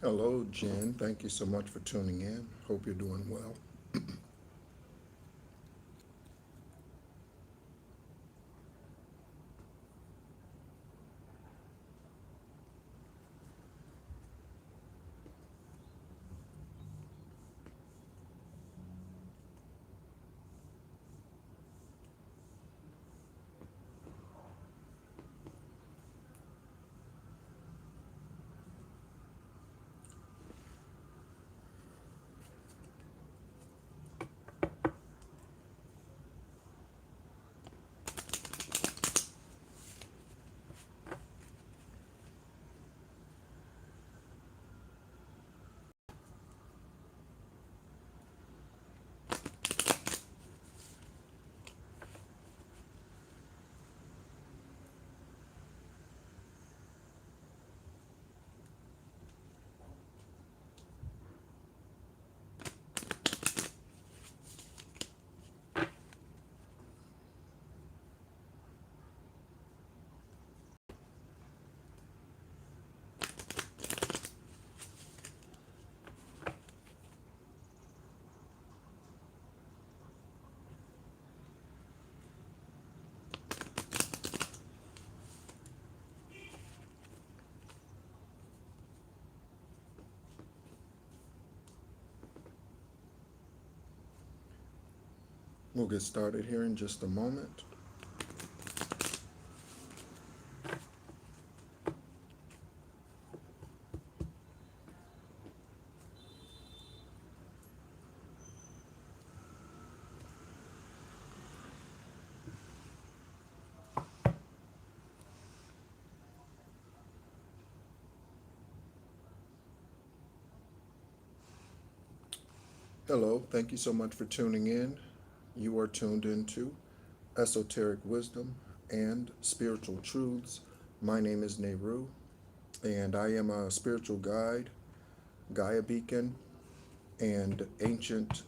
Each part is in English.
Hello, Jen. Thank you so much for tuning in. Hope you're doing well. We'll get started here in just a moment. Hello, thank you so much for tuning in. You are tuned into Esoteric Wisdom and Spiritual Truths. My name is Nehru, and I am a spiritual guide, Gaia Beacon, and ancient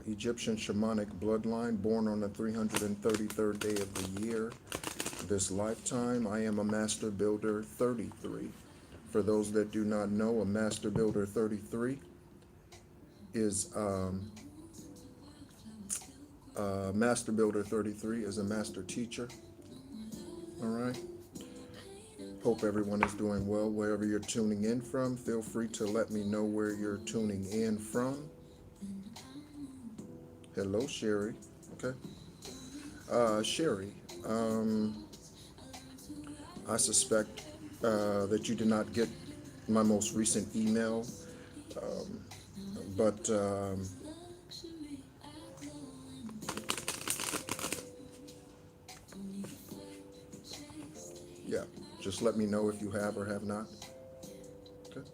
Egyptian shamanic bloodline, born on the 333rd day of the year. This lifetime, I am a Master Builder 33. For those that do not know, a Master Builder 33 is Master Builder 33 is a master teacher. All right. Hope everyone is doing well wherever you're tuning in from. Feel free to let me know where you're tuning in from. Hello, Sherry. Okay. Sherry, I suspect that you did not get my most recent email, but yeah, just let me know if you have or have not. Okay.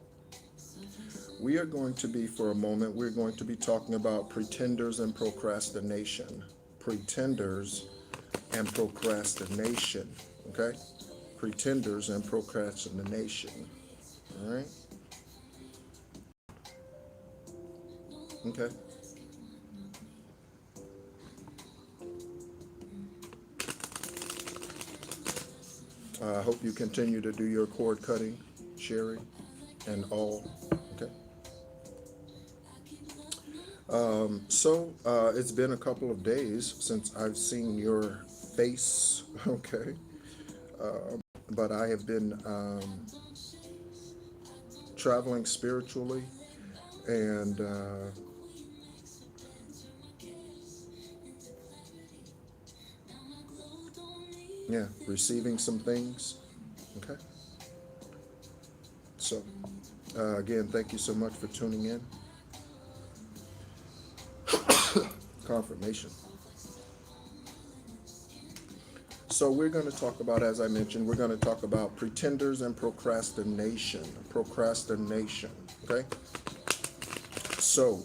We are going to be, for a moment, we're going to be talking about pretenders and procrastination. Pretenders and procrastination. Okay? Pretenders and procrastination. All right? Okay. I hope you continue to do your cord cutting, Sherry, and all. Okay. It's been a couple of days since I've seen your face. Okay. But I have been traveling spiritually and yeah, receiving some things. Okay. So, again, thank you so much for tuning in. Confirmation. So, we're going to talk about, as I mentioned, we're going to talk about pretenders and procrastination. Procrastination. Okay. So,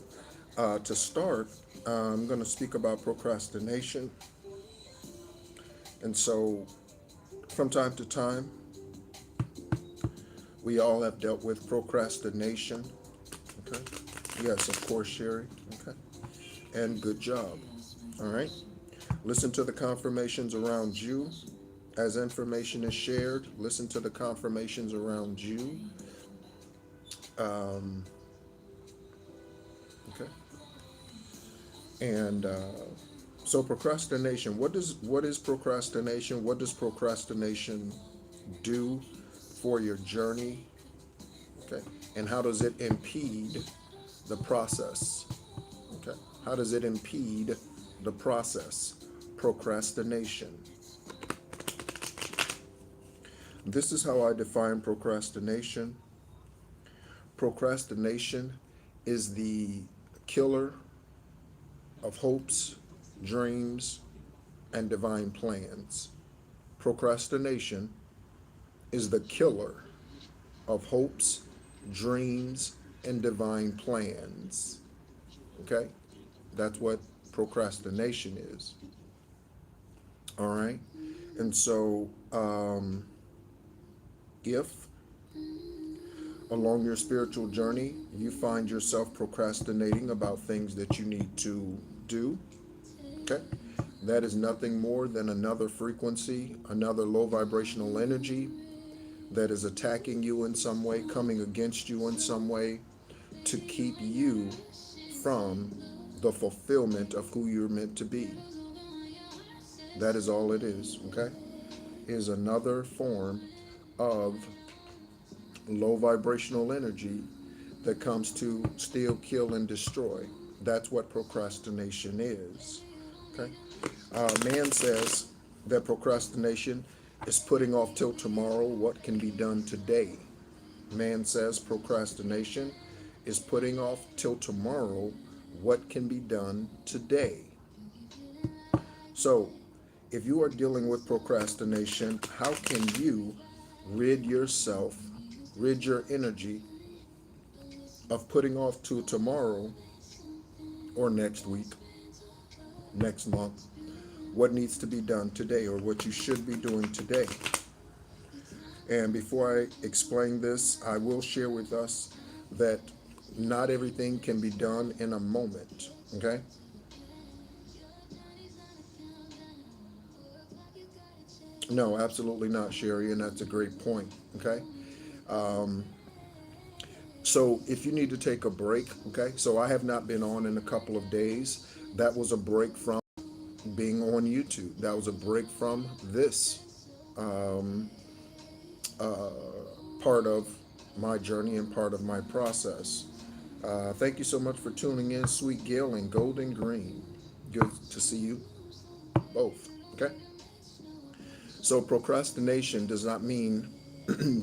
to start, I'm going to speak about procrastination. And so, from time to time, we all have dealt with procrastination. Okay. Yes, of course, Sherry. Okay. And good job. All right. Listen to the confirmations around you. As information is shared, listen to the confirmations around you. Um, okay. And so procrastination, what is procrastination? What does procrastination do for your journey? Okay. And how does it impede the process? Okay. How does it impede the process? Procrastination. This is how I define procrastination. Procrastination is the killer of hopes, dreams, and divine plans. Procrastination is the killer of hopes, dreams, and divine plans. Okay? That's what procrastination is. All right? And so, if along your spiritual journey you find yourself procrastinating about things that you need to do, okay, that is nothing more than another frequency, another low vibrational energy that is attacking you in some way, coming against you in some way to keep you from the fulfillment of who you're meant to be. That is all it is, okay? Is another form of low vibrational energy that comes to steal, kill, and destroy. That's what procrastination is. Okay? Man says that procrastination is putting off till tomorrow what can be done today. Man says procrastination is putting off till tomorrow what can be done today. So, if you are dealing with procrastination, how can you rid yourself, rid your energy of putting off to tomorrow or next week, next month, what needs to be done today or what you should be doing today? And before I explain this, I will share with us that not everything can be done in a moment, okay? No, absolutely not, Sherry, and that's a great point, okay? Um, so if you need to take a break, okay? So I have not been on in a couple of days. That was a break from being on YouTube. That was a break from this um, uh, part of my journey and part of my process. Thank you so much for tuning in, Sweet Gail and Golden Green. Good to see you both. Okay. So procrastination does not mean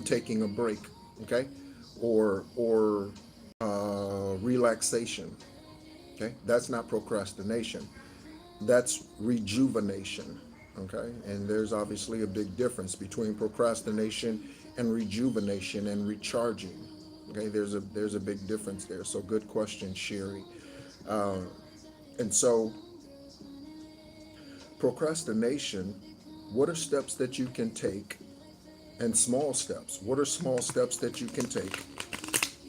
taking a break. Okay, or relaxation. Okay, that's not procrastination. That's rejuvenation. Okay, and there's obviously a big difference between procrastination and rejuvenation and recharging. Okay, there's a big difference there. So good question, Sherry. Uh, and so procrastination, what are steps that you can take, and small steps? What are small steps that you can take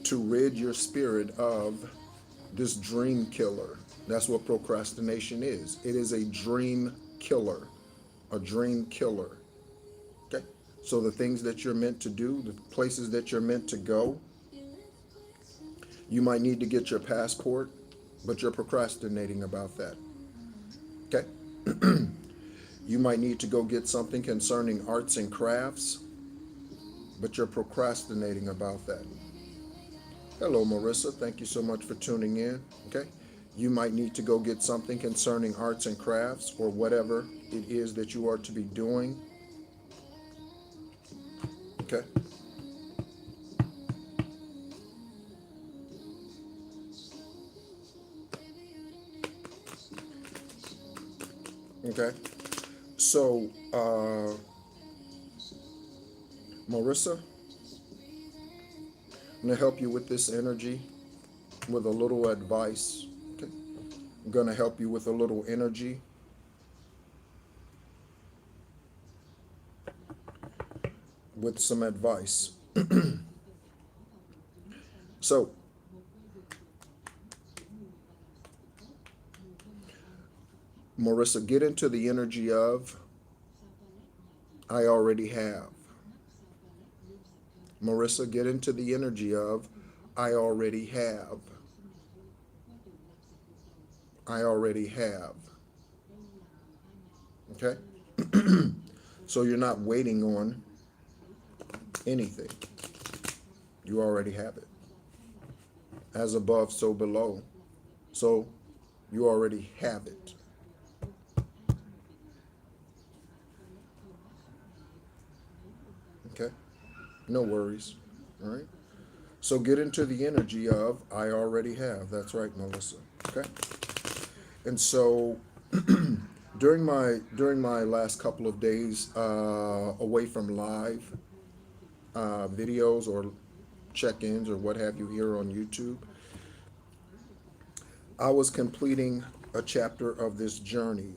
to rid your spirit of this dream killer? That's what procrastination is. It is a dream killer. A dream killer. Okay? So the things that you're meant to do, the places that you're meant to go, you might need to get your passport, but you're procrastinating about that. Okay? You might need to go get something concerning arts and crafts, but you're procrastinating about that. Hello, Marissa. Thank you so much for tuning in. Okay? You might need to go get something concerning arts and crafts or whatever it is that you are to be doing. Okay? Okay? So, Marissa, I'm going to help you with this energy with a little advice. Okay? I'm going to help you with a little energy with some advice. So, Marissa, get into the energy of I already have. Marissa, get into the energy of I already have. I already have. Okay? So you're not waiting on anything. You already have it. As above, so below. So you already have it. Okay? No worries. All right? So get into the energy of I already have. That's right, Melissa. Okay? And so during my last couple of days away from live videos or check-ins or what have you here on YouTube, I was completing a chapter of this journey.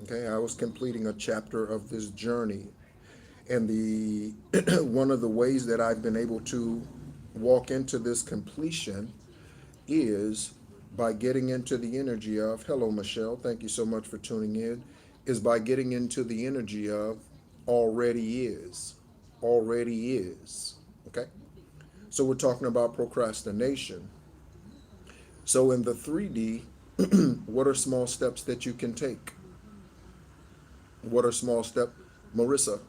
Okay, I was completing a chapter of this journey, and the one of the ways that I've been able to walk into this completion is by getting into the energy of, hello Michelle, thank you so much for tuning in, is by getting into the energy of already is. Already is. Okay? So we're talking about procrastination. So in the 3D, what are small steps that you can take? What are small steps? Marissa,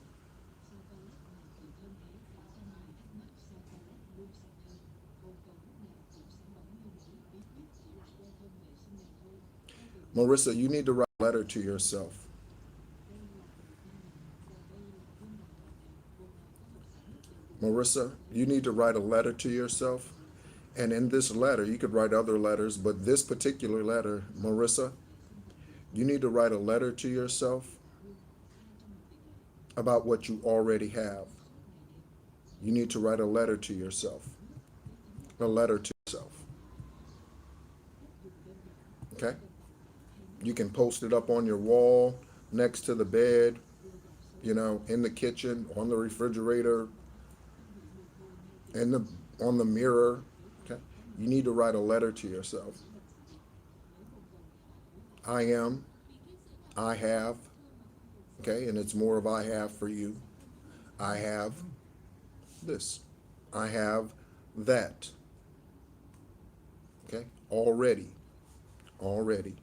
Marissa, you need to write a letter to yourself. Marissa, you need to write a letter to yourself. And in this letter, you could write other letters, but this particular letter, Marissa, you need to write a letter to yourself about what you already have. You need to write a letter to yourself. A letter to yourself. Okay? You can post it up on your wall, next to the bed, in the kitchen, on the refrigerator, in the on the mirror. Okay? You need to write a letter to yourself. I am, I have, okay, and it's more of I have for you. I have this. I have that. Okay? Already. Already.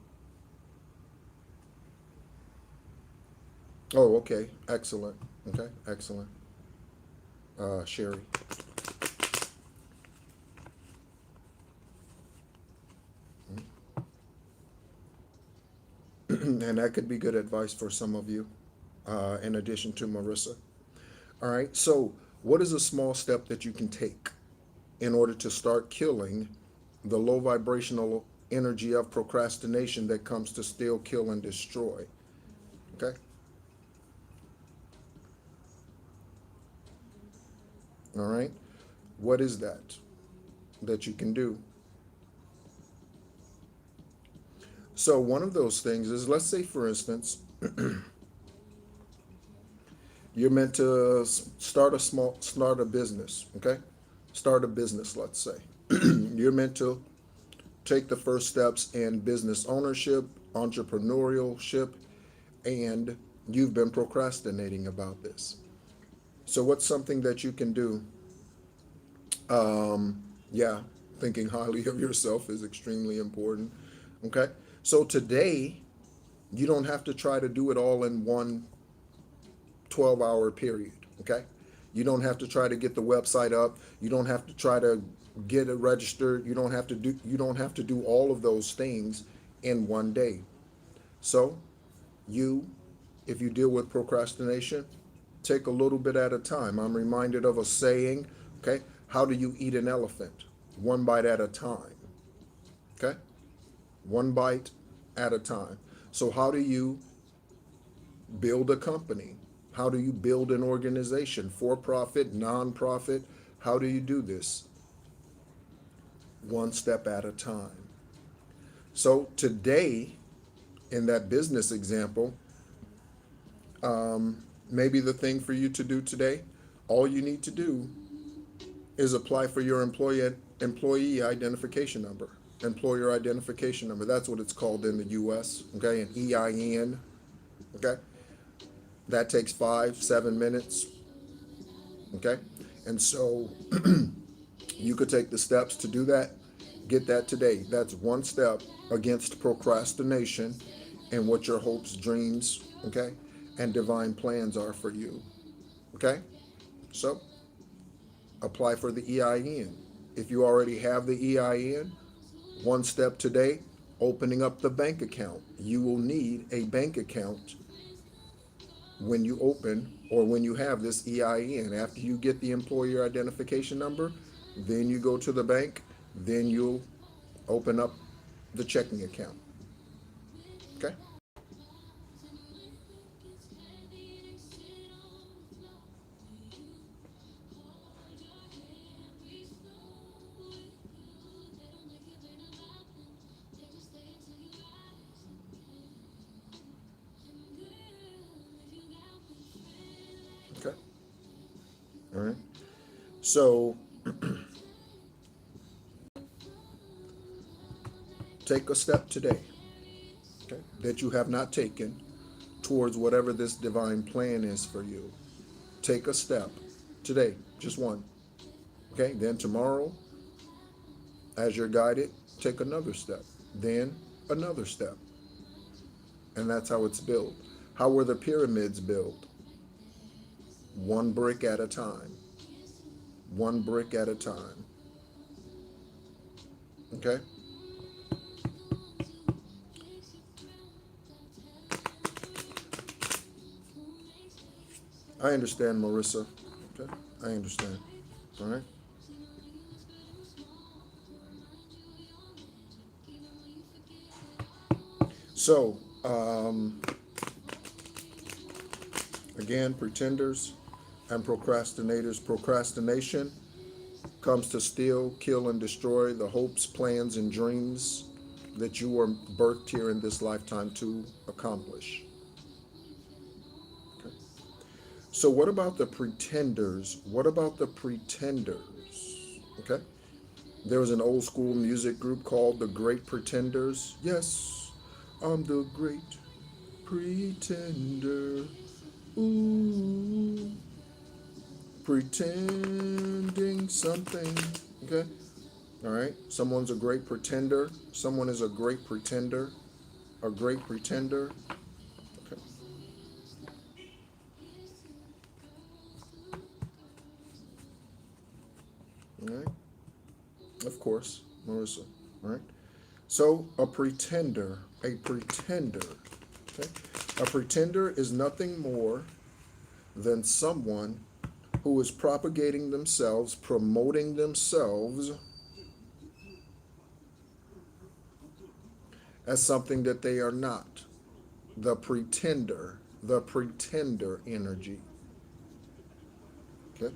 Oh, okay. Excellent. Okay, excellent. Sherry. And that could be good advice for some of you, in addition to Marissa. All right, so what is a small step that you can take in order to start killing the low vibrational energy of procrastination that comes to steal, kill, and destroy? Okay, all right, what is that you can do? So, one of those things is, let's say, for instance, you're meant to start a business, okay? Start a business, let's say. You're meant to take the first steps in business ownership, entrepreneurship, and you've been procrastinating about this. So, what's something that you can do? Yeah, thinking highly of yourself is extremely important. Okay, so today you don't have to try to do it all in one 12-hour period. Okay, you don't have to try to get the website up. You don't have to try to get it registered. You don't have to do all of those things in one day. So you, if you deal with procrastination, take a little bit at a time. I'm reminded of a saying, okay? How do you eat an elephant? One bite at a time, okay? One bite at a time. So, how do you build a company? How do you build an organization? For profit, non profit? How do you do this? One step at a time. So, today, in that business example, maybe the thing for you to do today, all you need to do is apply for your employee identification number, employer identification number. That's what it's called in the U.S. Okay, an EIN. Okay, that takes 5-7 minutes. Okay, and so You could take the steps to do that. Get that today. That's one step against procrastination and what your hopes, dreams, okay, and divine plans are for you. Okay? So apply for the EIN. If you already have the EIN, one step today, opening up the bank account. You will need a bank account when you open or when you have this EIN. After you get the employer identification number, then you go to the bank, then you'll open up the checking account. Okay? Okay. All right. So take a step today, okay, that you have not taken towards whatever this divine plan is for you. Take a step today, just one. Okay, then tomorrow, as you're guided, take another step, then another step. And that's how it's built. How were the pyramids built? One brick at a time. One brick at a time. Okay? I understand, Marissa. Okay? I understand. All right? So, again, pretenders and procrastinators. Procrastination comes to steal, kill, and destroy the hopes, plans, and dreams that you were birthed here in this lifetime to accomplish. Okay. So, what about the pretenders? What about the pretenders? Okay. There was an old school music group called the Great Pretenders. Yes, I'm the great pretender. Ooh, pretending something. Okay. All right. Someone's a great pretender. Someone is a great pretender. A great pretender. Okay. All right. Of course, Marissa. All right. So a pretender. Okay. A pretender is nothing more than someone who is propagating themselves, promoting themselves as something that they are not. The pretender energy. Okay.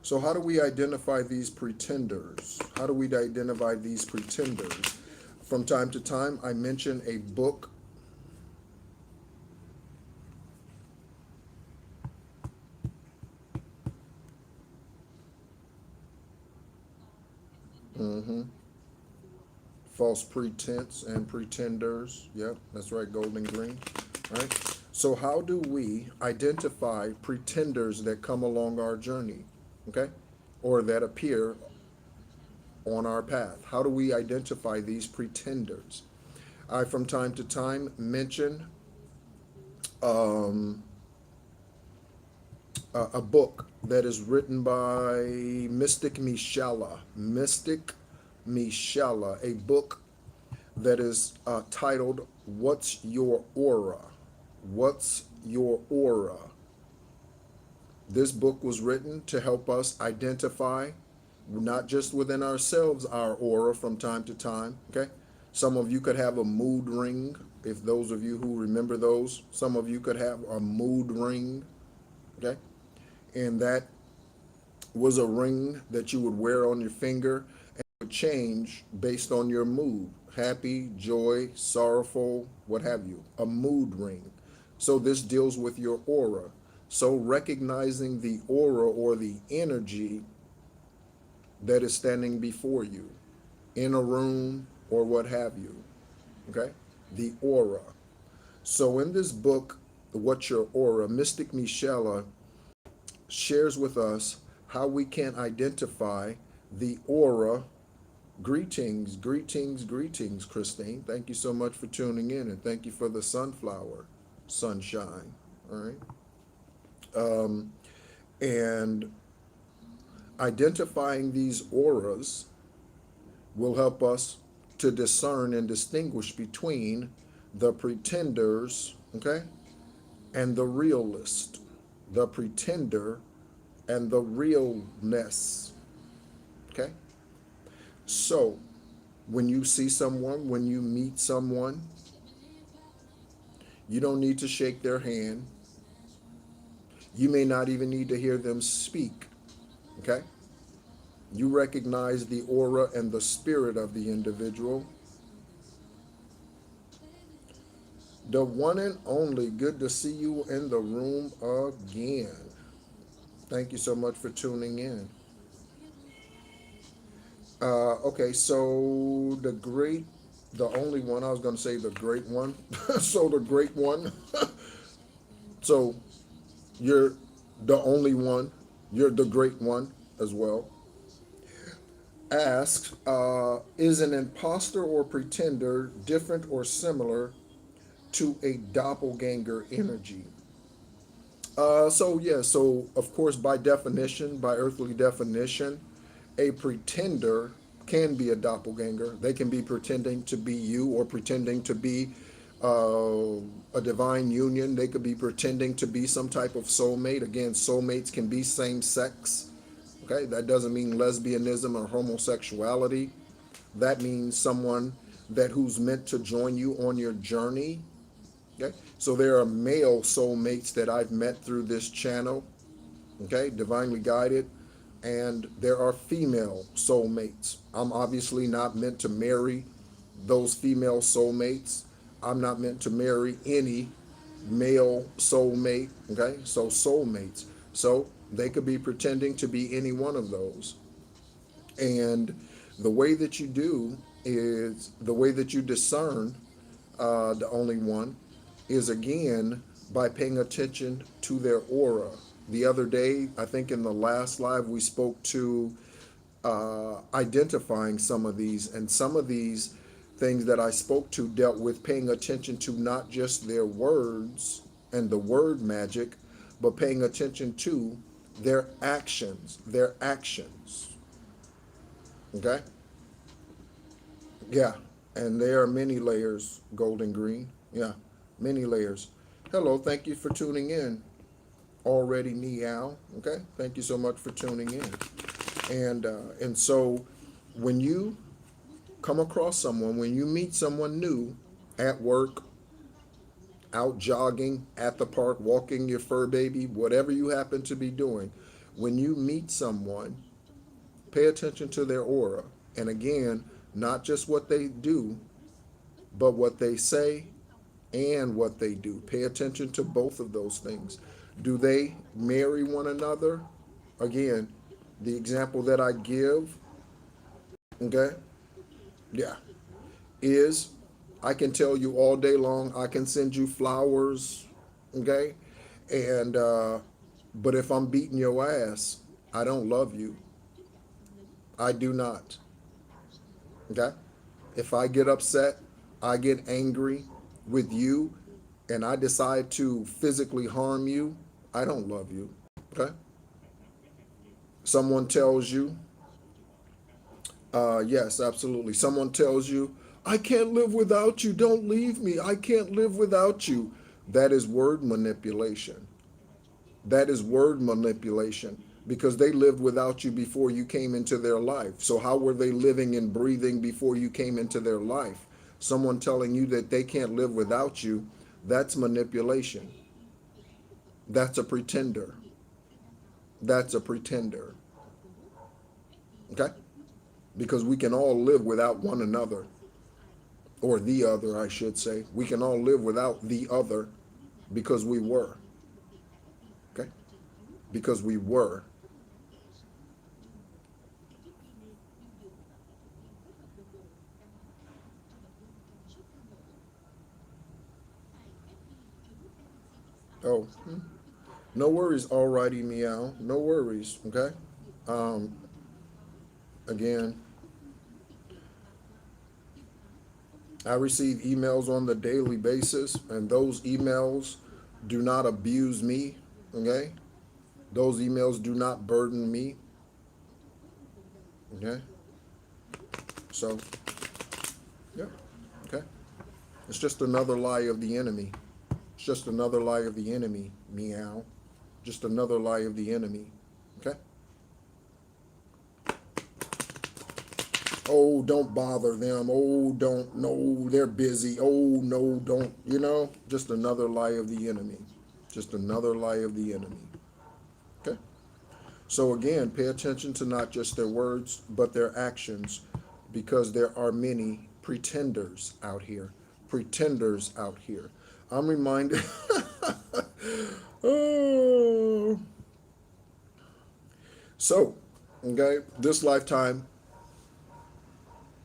So, how do we identify these pretenders? How do we identify these pretenders? From time to time, I mention a book. Mm-hmm. False pretense and pretenders. Yep, that's right, gold and green. All right. So, how do we identify pretenders that come along our journey? Okay. Or that appear on our path? How do we identify these pretenders? I, from time to time, mention um, a book that is written by Mystic Mishala. Mystic Mishala, a book that is titled What's Your Aura? What's Your Aura? This book was written to help us identify, not just within ourselves, our aura from time to time. Okay. Some of you could have a mood ring. If those of you who remember those, some of you could have a mood ring. Okay. And that was a ring that you would wear on your finger and it would change based on your mood, happy, joy, sorrowful, what have you, a mood ring. So this deals with your aura. So recognizing the aura or the energy that is standing before you in a room or what have you. Okay. The aura. So in this book, what's your aura? Mystic Michelle shares with us how we can identify the aura. Greetings, greetings, greetings, Christine. Thank you so much for tuning in, and thank you for the sunflower sunshine. All right. And identifying these auras will help us to discern and distinguish between the pretenders, okay, and the realist. The pretender and the realness, okay? So, when you see someone, when you meet someone, you don't need to shake their hand. You may not even need to hear them speak, okay? You recognize the aura and the spirit of the individual. The one and only, good to see you in the room again. Thank you so much for tuning in. Okay, so the only one, I was going to say the great one. So the great one. So you're the only one. You're the great one as well. Asks, is an imposter or pretender different or similar to a doppelganger energy? So of course, by definition, by earthly definition, a pretender can be a doppelganger. They can be pretending to be you or pretending to be a divine union. They could be pretending to be some type of soulmate. Again, soulmates can be same sex. Okay, that doesn't mean lesbianism or homosexuality. That means someone that who's meant to join you on your journey. Okay, so there are male soulmates that I've met through this channel, okay, divinely guided, and there are female soulmates. I'm obviously not meant to marry those female soulmates. I'm not meant to marry any male soulmate, okay, so soulmates. So they could be pretending to be any one of those. And the way that you do is the way that you discern the only one is again by paying attention to their aura. The other day, I think in the last live, we spoke to identifying some of these, and some of these things that I spoke to dealt with paying attention to not just their words and the word magic, but paying attention to their actions, their actions. Okay? Yeah, and there are many layers, Golden Green. Yeah, many layers. Hello, thank you for tuning in. Already meow. Okay, thank you so much for tuning in. And so, when you come across someone, when you meet someone new at work, out jogging, at the park, walking your fur baby, whatever you happen to be doing, when you meet someone, pay attention to their aura. And again, not just what they do, but what they say and what they do. Pay attention to both of those things. Do they marry one another? Again, the example that I give, okay, yeah, is I can tell you all day long, I can send you flowers, okay, and but if I'm beating your ass, I don't love you. I do not. Okay? If I get upset, I get angry with you, and I decide to physically harm you, I don't love you. Okay? Someone tells you, yes, absolutely. Someone tells you, I can't live without you. Don't leave me. I can't live without you. That is word manipulation. That is word manipulation because they lived without you before you came into their life. So, how were they living and breathing before you came into their life? Someone telling you that they can't live without you, that's manipulation. That's a pretender. That's a pretender. Okay? Because we can all live without one another, or the other, I should say. We can all live without the other because we were. Okay? Because we were. Oh, no worries. Alrighty, meow. No worries. Okay. Um, Again, I receive emails on the daily basis, and those emails do not abuse me. Okay. Those emails do not burden me. Okay. So, yeah. Okay. It's just another lie of the enemy. It's just another lie of the enemy. Meow. Just another lie of the enemy. Okay. Oh, don't bother them. Oh, don't. No, they're busy. Oh, no, don't. Just another lie of the enemy. Just another lie of the enemy. Okay. So again, pay attention to not just their words, but their actions, because there are many pretenders out here. Pretenders out here. I'm reminded. Oh. So, okay, this lifetime,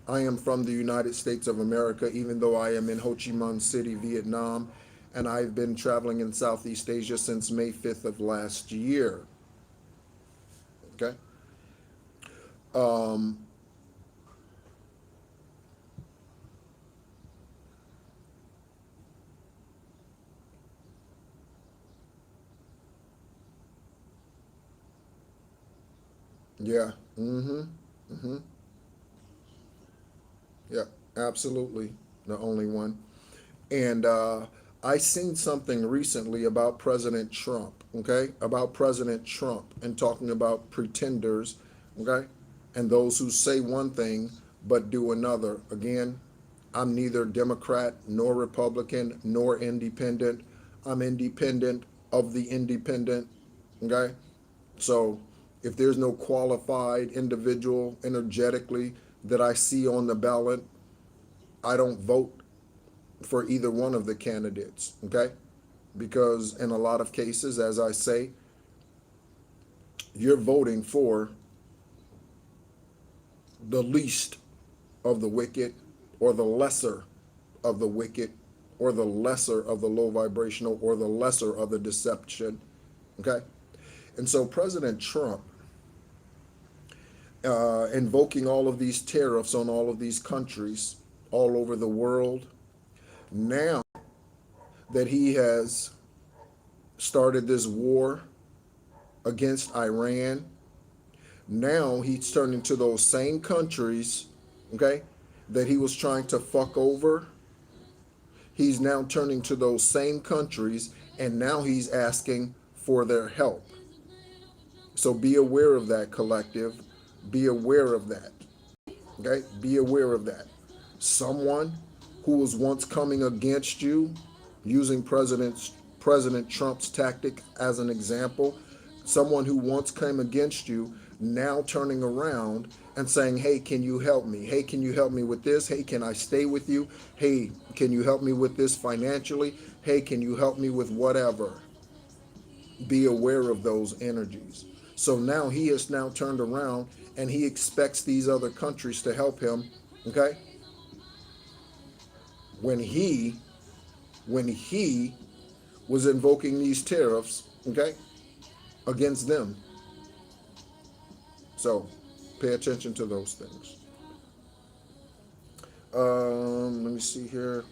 I am from the United States of America, even though I am in Ho Chi Minh City, Vietnam, and I've been traveling in Southeast Asia since May 5th of last year. Okay. Um, yeah. Mm-hmm. Mm-hmm. Yeah. Absolutely. The only one. And I seen something recently about President Trump, okay? About President Trump and talking about pretenders, okay? And those who say one thing but do another. Again, I'm neither Democrat nor Republican nor independent. I'm independent of the independent, okay? So if there's no qualified individual energetically that I see on the ballot, I don't vote for either one of the candidates, okay? Because in a lot of cases, as I say, you're voting for the least of the wicked, or the lesser of the wicked, or the lesser of the low vibrational, or the lesser of the deception, okay? And so President Trump, invoking all of these tariffs on all of these countries all over the world, now that he has started this war against Iran. Now he's turning to those same countries, okay, that he was trying to fuck over. He's now turning to those same countries, and now he's asking for their help. So be aware of that, collective. Be aware of that. Okay? Be aware of that. Someone who was once coming against you, using President Trump's tactic as an example, someone who once came against you, now turning around and saying, hey, can you help me? Hey, can you help me with this? Hey, can I stay with you? Hey, can you help me with this financially? Hey, can you help me with whatever? Be aware of those energies. So now he has now turned around and he expects these other countries to help him, okay? When he when he was invoking these tariffs, okay, against them. So pay attention to those things. Let me see here.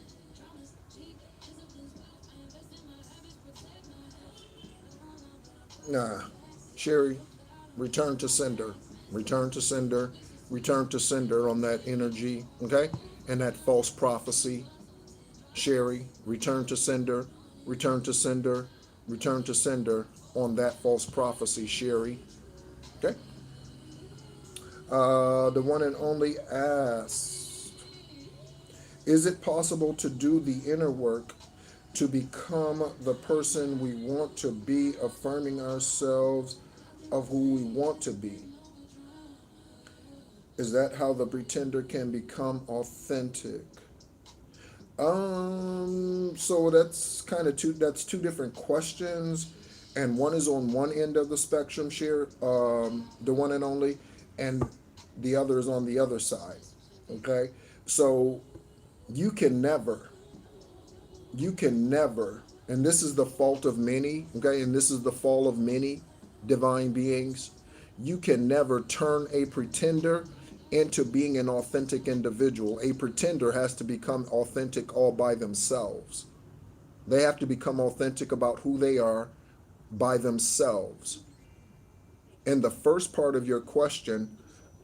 Nah, Sherry, return to sender, return to sender, return to sender on that energy, okay, and that false prophecy. Sherry, return to sender, return to sender, return to sender on that false prophecy, Sherry. Okay. The one and only asks, is it possible to do the inner work to become the person we want to be, affirming ourselves of who we want to be? Is that how the pretender can become authentic? So that's kind of two different questions, and one is on one end of the spectrum, share, the one and only, and the other is on the other side. Okay, so you can never, you can never And this is the fault of many, okay? And this is the fall of many divine beings. You can never turn a pretender into being an authentic individual. A pretender has to become authentic all by themselves. They have to become authentic about who they are by themselves. And the first part of your question,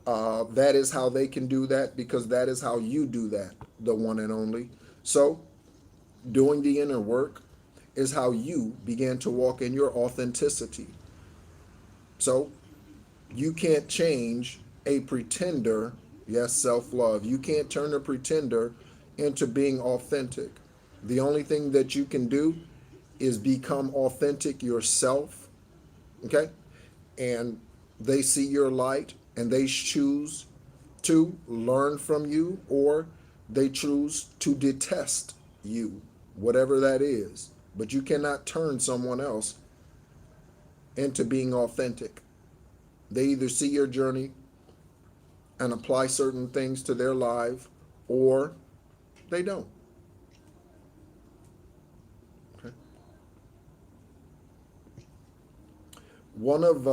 that is how they can do that, because that is how you do that, the one and only. So, doing the inner work is how you begin to walk in your authenticity. So, you can't change a pretender, yes, self love. You can't turn a pretender into being authentic. The only thing that you can do is become authentic yourself, okay? And they see your light and they choose to learn from you, or they choose to detest you, whatever that is. But you cannot turn someone else into being authentic. They either see your journey and apply certain things to their life, or they don't. Okay. One of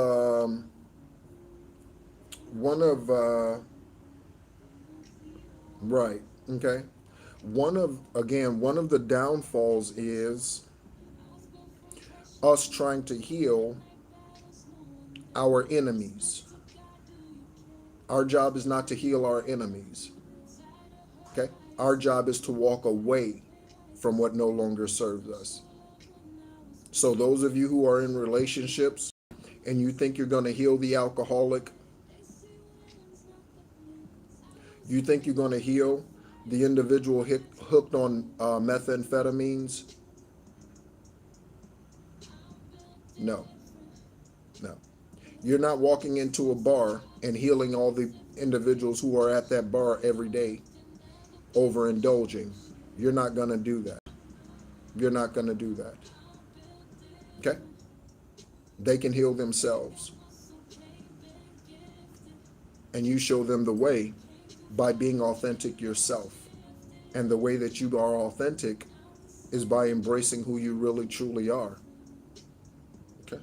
one of right. Okay. One of the downfalls is us trying to heal our enemies. Our job is not to heal our enemies. Okay? Our job is to walk away from what no longer serves us. So those of you who are in relationships and you think you're going to heal the alcoholic, you think you're going to heal the individual hooked on methamphetamines? No, no. You're not walking into a bar and healing all the individuals who are at that bar every day overindulging. You're not going to do that. You're not going to do that. Okay? They can heal themselves. And you show them the way by being authentic yourself. And the way that you are authentic is by embracing who you really truly are. Okay?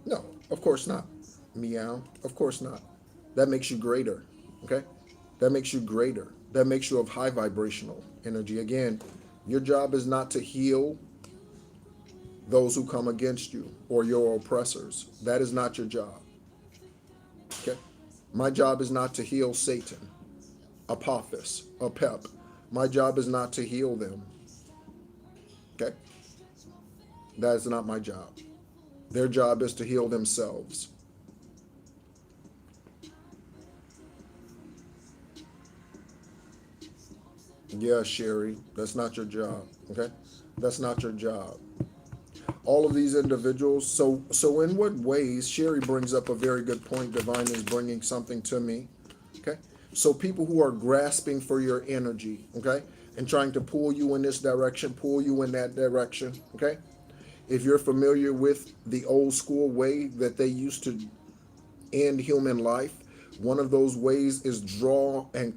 No, of course not. Meow. Of course not. That makes you greater. Okay? That makes you greater. That makes you of high vibrational energy. Again, your job is not to heal those who come against you or your oppressors. That is not your job. Okay? My job is not to heal Satan, Apophis, or Pep. My job is not to heal them. Okay? That is not my job. Their job is to heal themselves. Yeah, Sherry, that's not your job. Okay? That's not your job. All of these individuals, so in what ways, Sherry brings up a very good point. Divine is bringing something to me. Okay? So people who are grasping for your energy, okay? And trying to pull you in this direction, pull you in that direction, okay? If you're familiar with the old school way that they used to end human life, one of those ways is drawing and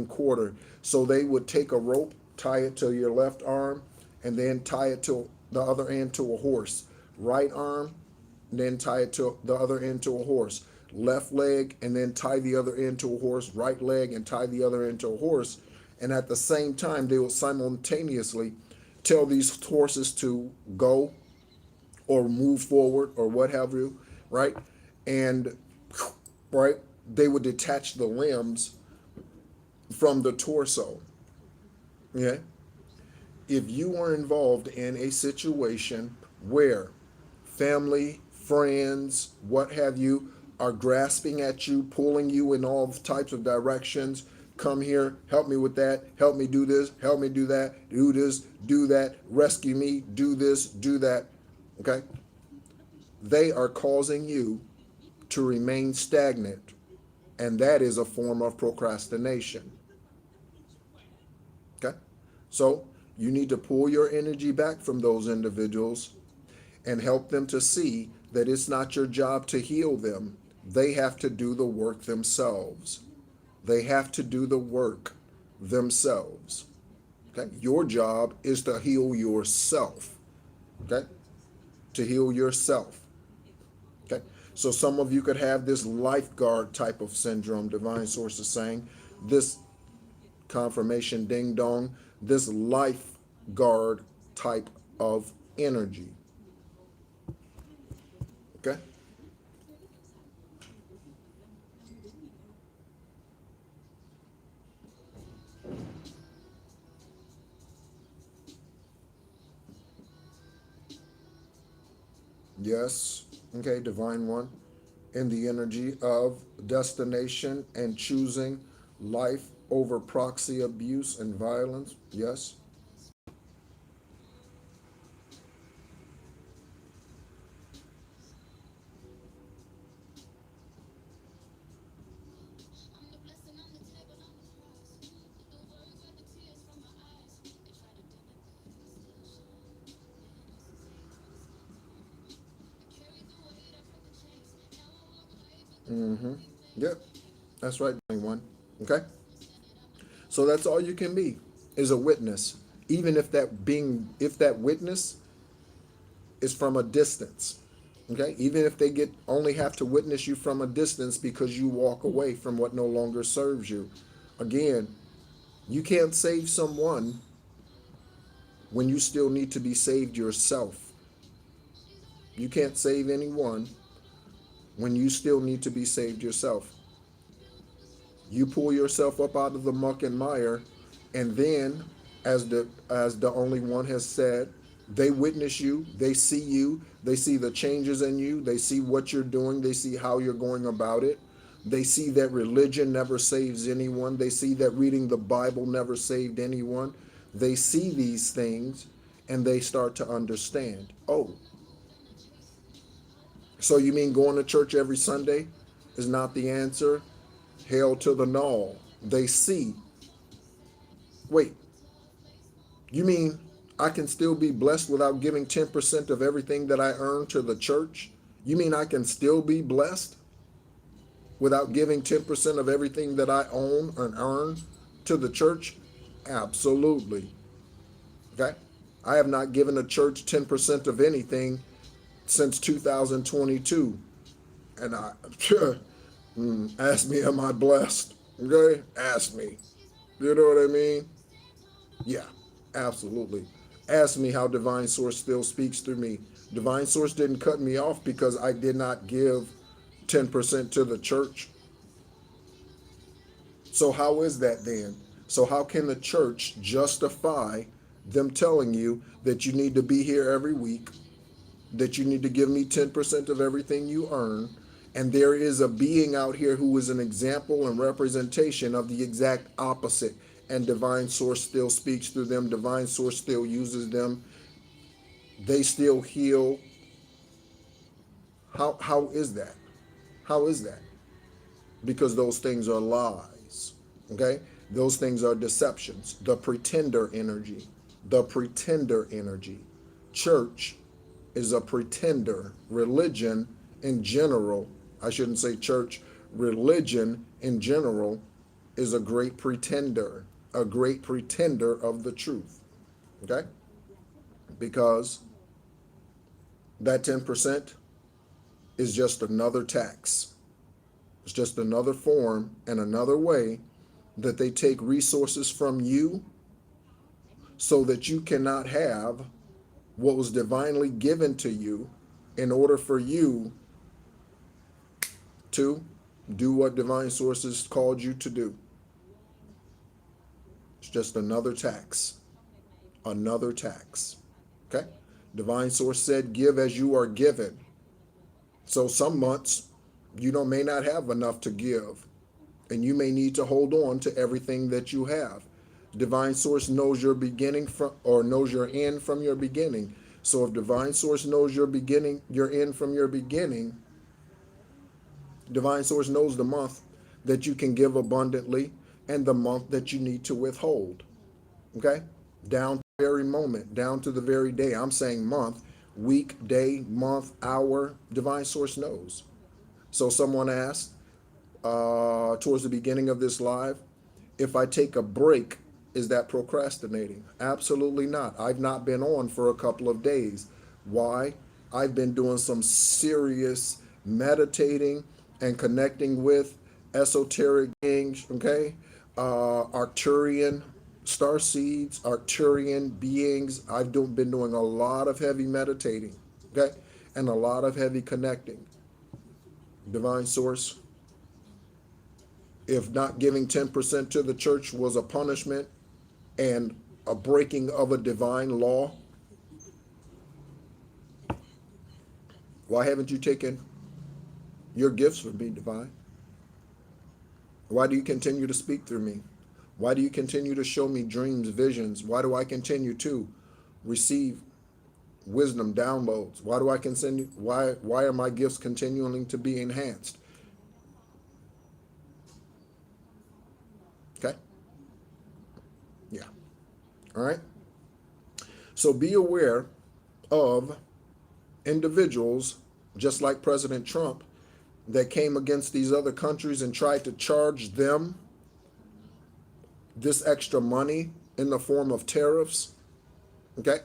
quarter. So they would take a rope, tie it to your left arm, and then tie it to the other end to a horse. Right arm, and then tie it to the other end to a horse. Left leg, and then tie the other end to a horse. Right leg, and tie the other end to a horse. And at the same time, they would simultaneously tell these horses to go or move forward or what have you, right? And right, they would detach the limbs from the torso. Yeah. If you are involved in a situation where family, friends, what have you, are grasping at you, pulling you in all types of directions, come here, help me with that, help me do this, help me do that, do this, do that, rescue me, do this, do that, okay? They are causing you to remain stagnant, and that is a form of procrastination. Okay? So you need to pull your energy back from those individuals and help them to see that it's not your job to heal them. They have to do the work themselves. They have to do the work themselves. Okay? Your job is to heal yourself. Okay? To heal yourself. Okay? So some of you could have this lifeguard type of syndrome, divine source is saying. This confirmation ding dong, this lifeguard type of energy. Okay? Yes. Okay, divine one. In the energy of destination and choosing life over proxy abuse and violence. Yes. Mm-hmm. Yep. That's right, divine one. Okay. So that's all you can be is a witness. Even if that witness is from a distance. Okay? Even if they get only have to witness you from a distance because you walk away from what no longer serves you. Again, you can't save someone when you still need to be saved yourself. You can't save anyone when you still need to be saved yourself. You pull yourself up out of the muck and mire, and then, as the only one has said, they witness you, they see the changes in you, they see what you're doing, they see how you're going about it, they see that religion never saves anyone, they see that reading the Bible never saved anyone. They see these things and they start to understand. Oh, so you mean going to church every Sunday is not the answer? Hail to the null. They see, wait, you mean I can still be blessed without giving 10% of everything that I earn to the church? You mean I can still be blessed without giving 10% of everything that I own and earn to the church? Absolutely. Okay? I have not given the church 10% of anything since 2022. And ask me, am I blessed? Okay? Ask me. You know what I mean? Yeah, absolutely. Ask me how Divine Source still speaks through me. Divine Source didn't cut me off because I did not give 10% to the church. So, how is that then? So, how can the church justify them telling you that you need to be here every week, that you need to give me 10% of everything you earn, and there is a being out here who is an example and representation of the exact opposite, and divine source still speaks through them, divine source still uses them, they still heal? How is that? How is that? Because those things are lies. Okay? Those things are deceptions. The pretender energy. The pretender energy. Church is a pretender. Religion in general, I shouldn't say church, religion in general is a great pretender of the truth. Okay? Because that 10% is just another tax. It's just another form and another way that they take resources from you so that you cannot have what was divinely given to you in order for you to do what divine sources called you to do. It's just another tax. Another tax. Okay? Divine source said, give as you are given. So some months you may not have enough to give, and you may need to hold on to everything that you have. Divine source knows your beginning from or knows your end from your beginning. So if divine source knows your beginning, your end from your beginning, divine source knows the month that you can give abundantly and the month that you need to withhold. Okay? Down to the very moment, down to the very day. I'm saying month. week, day, month, hour, divine source knows. So someone asked towards the beginning of this live, if I take a break, is that procrastinating? Absolutely not. I've not been on for a couple of days. Why? I've been doing some serious meditating and connecting with esoteric beings, okay? Arcturian star seeds, Arcturian beings. Been doing a lot of heavy meditating, okay? And a lot of heavy connecting. Divine source, if not giving 10% to the church was a punishment and a breaking of a divine law, why haven't you taken your gifts from me, divine? Why do you continue to speak through me? Why do you continue to show me dreams, visions? Why do I continue to receive wisdom downloads? Why do I continue? Why are my gifts continuing to be enhanced? Okay? Yeah. All right. So be aware of individuals, just like President Trump, that came against these other countries and tried to charge them this extra money in the form of tariffs. Okay?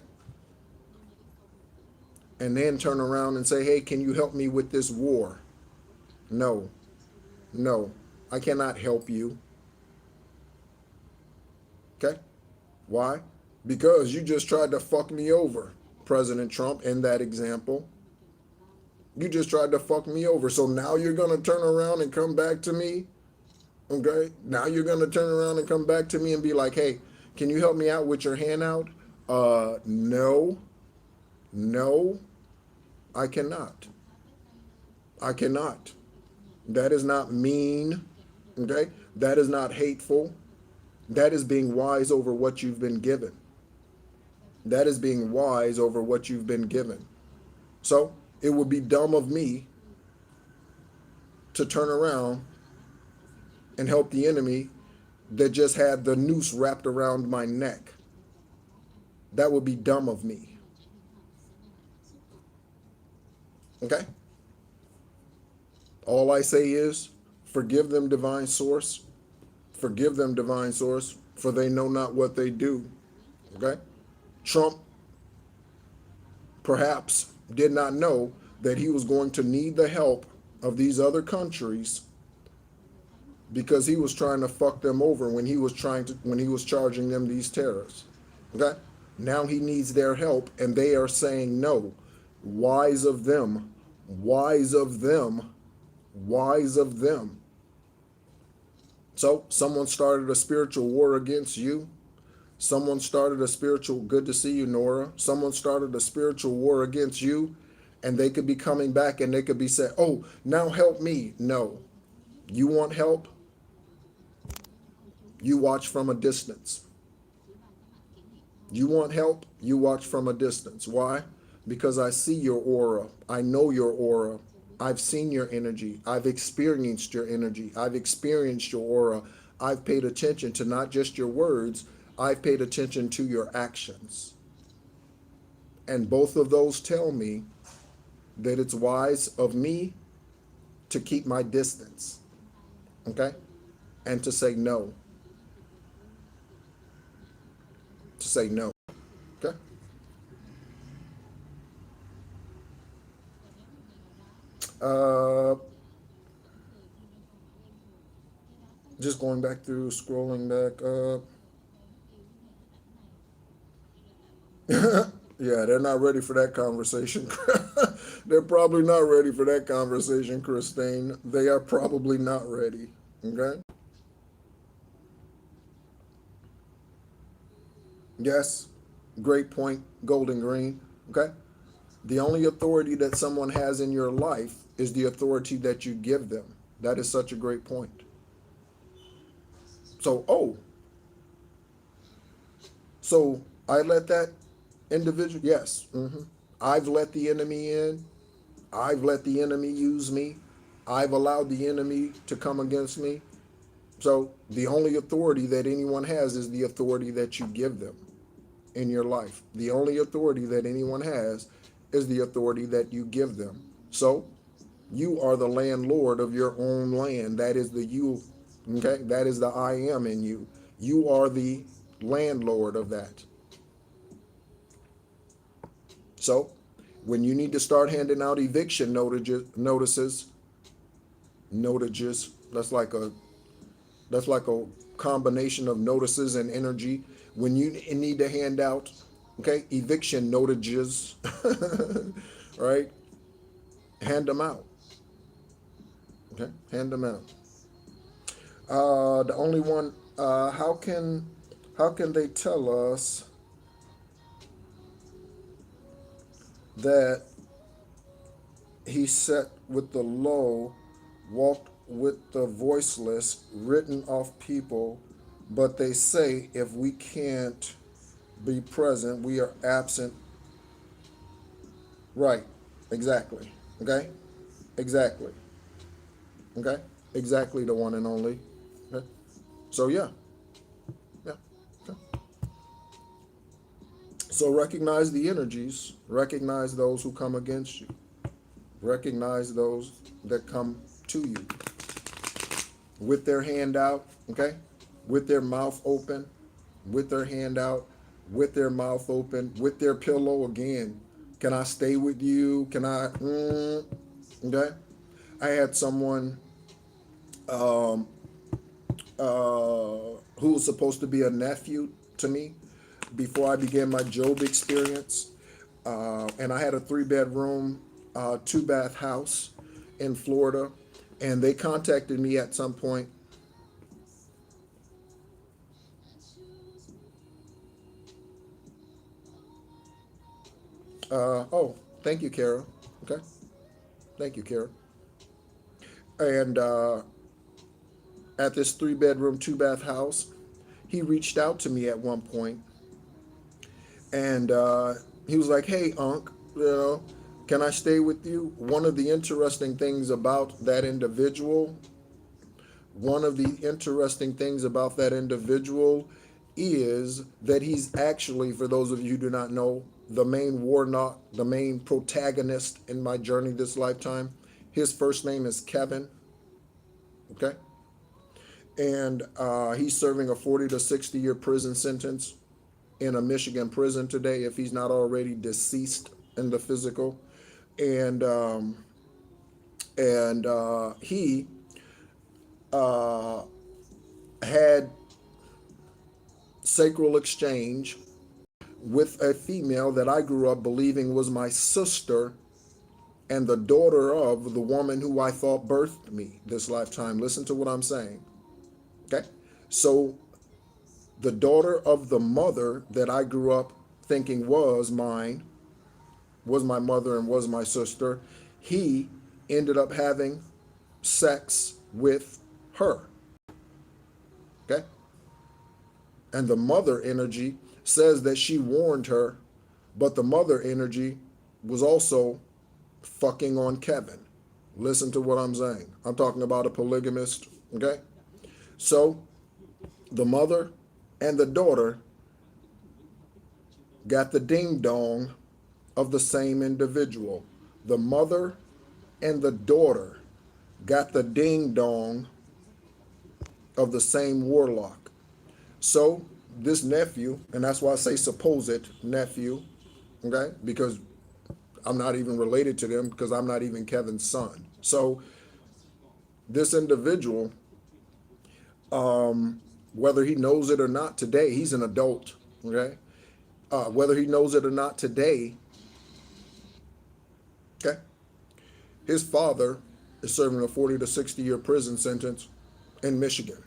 And then turn around and say, hey, can you help me with this war? No. No. I cannot help you. Okay? Why? Because you just tried to fuck me over, President Trump, in that example. You just tried to fuck me over. So now you're going to turn around and come back to me. Okay? Now you're going to turn around and come back to me and be like, hey, can you help me out with your handout? No. No, I cannot. I cannot. That is not mean. Okay? That is not hateful. That is being wise over what you've been given. That is being wise over what you've been given. So it would be dumb of me to turn around and help the enemy that just had the noose wrapped around my neck. That would be dumb of me. Okay? All I say is, forgive them, divine source. Forgive them, divine source, for they know not what they do. Okay? Trump perhaps did not know that he was going to need the help of these other countries because he was trying to fuck them over when he was charging them these tariffs. Okay? Now he needs their help and they are saying no. Wise of them. Wise of them. Wise of them. So someone started a spiritual war against you. Someone started a spiritual, good to see you, Nora. Someone started a spiritual war against you, and they could be coming back and they could be saying, oh, now help me. No. You want help? You watch from a distance. You want help? You watch from a distance. Why? Because I see your aura. I know your aura. I've seen your energy. I've experienced your energy. I've experienced your aura. I've paid attention to not just your words, I've paid attention to your actions. And both of those tell me that it's wise of me to keep my distance. Okay? And to say no. To say no. Okay? Just going back through, scrolling back up. Yeah, they're not ready for that conversation. They're probably not ready for that conversation, Christine. They are probably not ready. Okay? Yes, great point, Golden Green. Okay? The only authority that someone has in your life is the authority that you give them. That is such a great point. So I let that individual, yes. I've let the enemy in. I've let the enemy use me. I've allowed the enemy to come against me. So the only authority that anyone has is the authority that you give them in your life. The only authority that anyone has is the authority that you give them. So you are the landlord of your own land. That is the you, okay? That is the I am in you. You are the landlord of that. So when you need to start handing out eviction notices, that's like a combination of notices and energy. When you need to hand out, okay, eviction notices, right? Hand them out. Okay, hand them out. The only one. How can they tell us that he sat with the low, walked with the voiceless, written off people, but they say if we can't be present, we are absent. Right. Exactly. Okay. Exactly. Okay. Exactly the one and only. Okay. So yeah. Yeah. Okay. So recognize the energies. Recognize those who come against you. Recognize those that come to you with their hand out. Okay. With their mouth open. With their hand out. With their mouth open. With their pillow again. Can I stay with you? Can I? Okay. I had someone um, who was supposed to be a nephew to me before I began my Job experience. And I had a 3 bedroom, 2 bath house in Florida. And they contacted me at some point. Oh, thank you, Kara. Okay. Thank you, Kara. And at this 3 bedroom, 2 bath house, he reached out to me at one point, and he was like, "Hey, Unc, can I stay with you?" One of the interesting things about that individual, one of the interesting things about that individual is that he's actually, for those of you who do not know, the main protagonist in my journey this lifetime. His first name is Kevin. Okay. And he's serving a 40 to 60 year prison sentence in a Michigan prison today, if he's not already deceased in the physical. And he uh, had sacral exchange with a female that I grew up believing was my sister and the daughter of the woman who I thought birthed me this lifetime. Listen to what I'm saying. Okay. So the daughter of the mother that I grew up thinking was mine, was my mother and was my sister, he ended up having sex with her. Okay? And the mother energy says that she warned her, but the mother energy was also fucking on Kevin. Listen to what I'm saying. I'm talking about a polygamist. Okay? So the mother and the daughter got the ding dong of the same individual. The mother and the daughter got the ding dong of the same warlock. So this nephew, and that's why I say supposed nephew, okay, because I'm not even related to them because I'm not even Kevin's son. So this individual, whether he knows it or not today, he's an adult, okay? Whether he knows it or not today, okay, his father is serving a 40 to 60 year prison sentence in Michigan.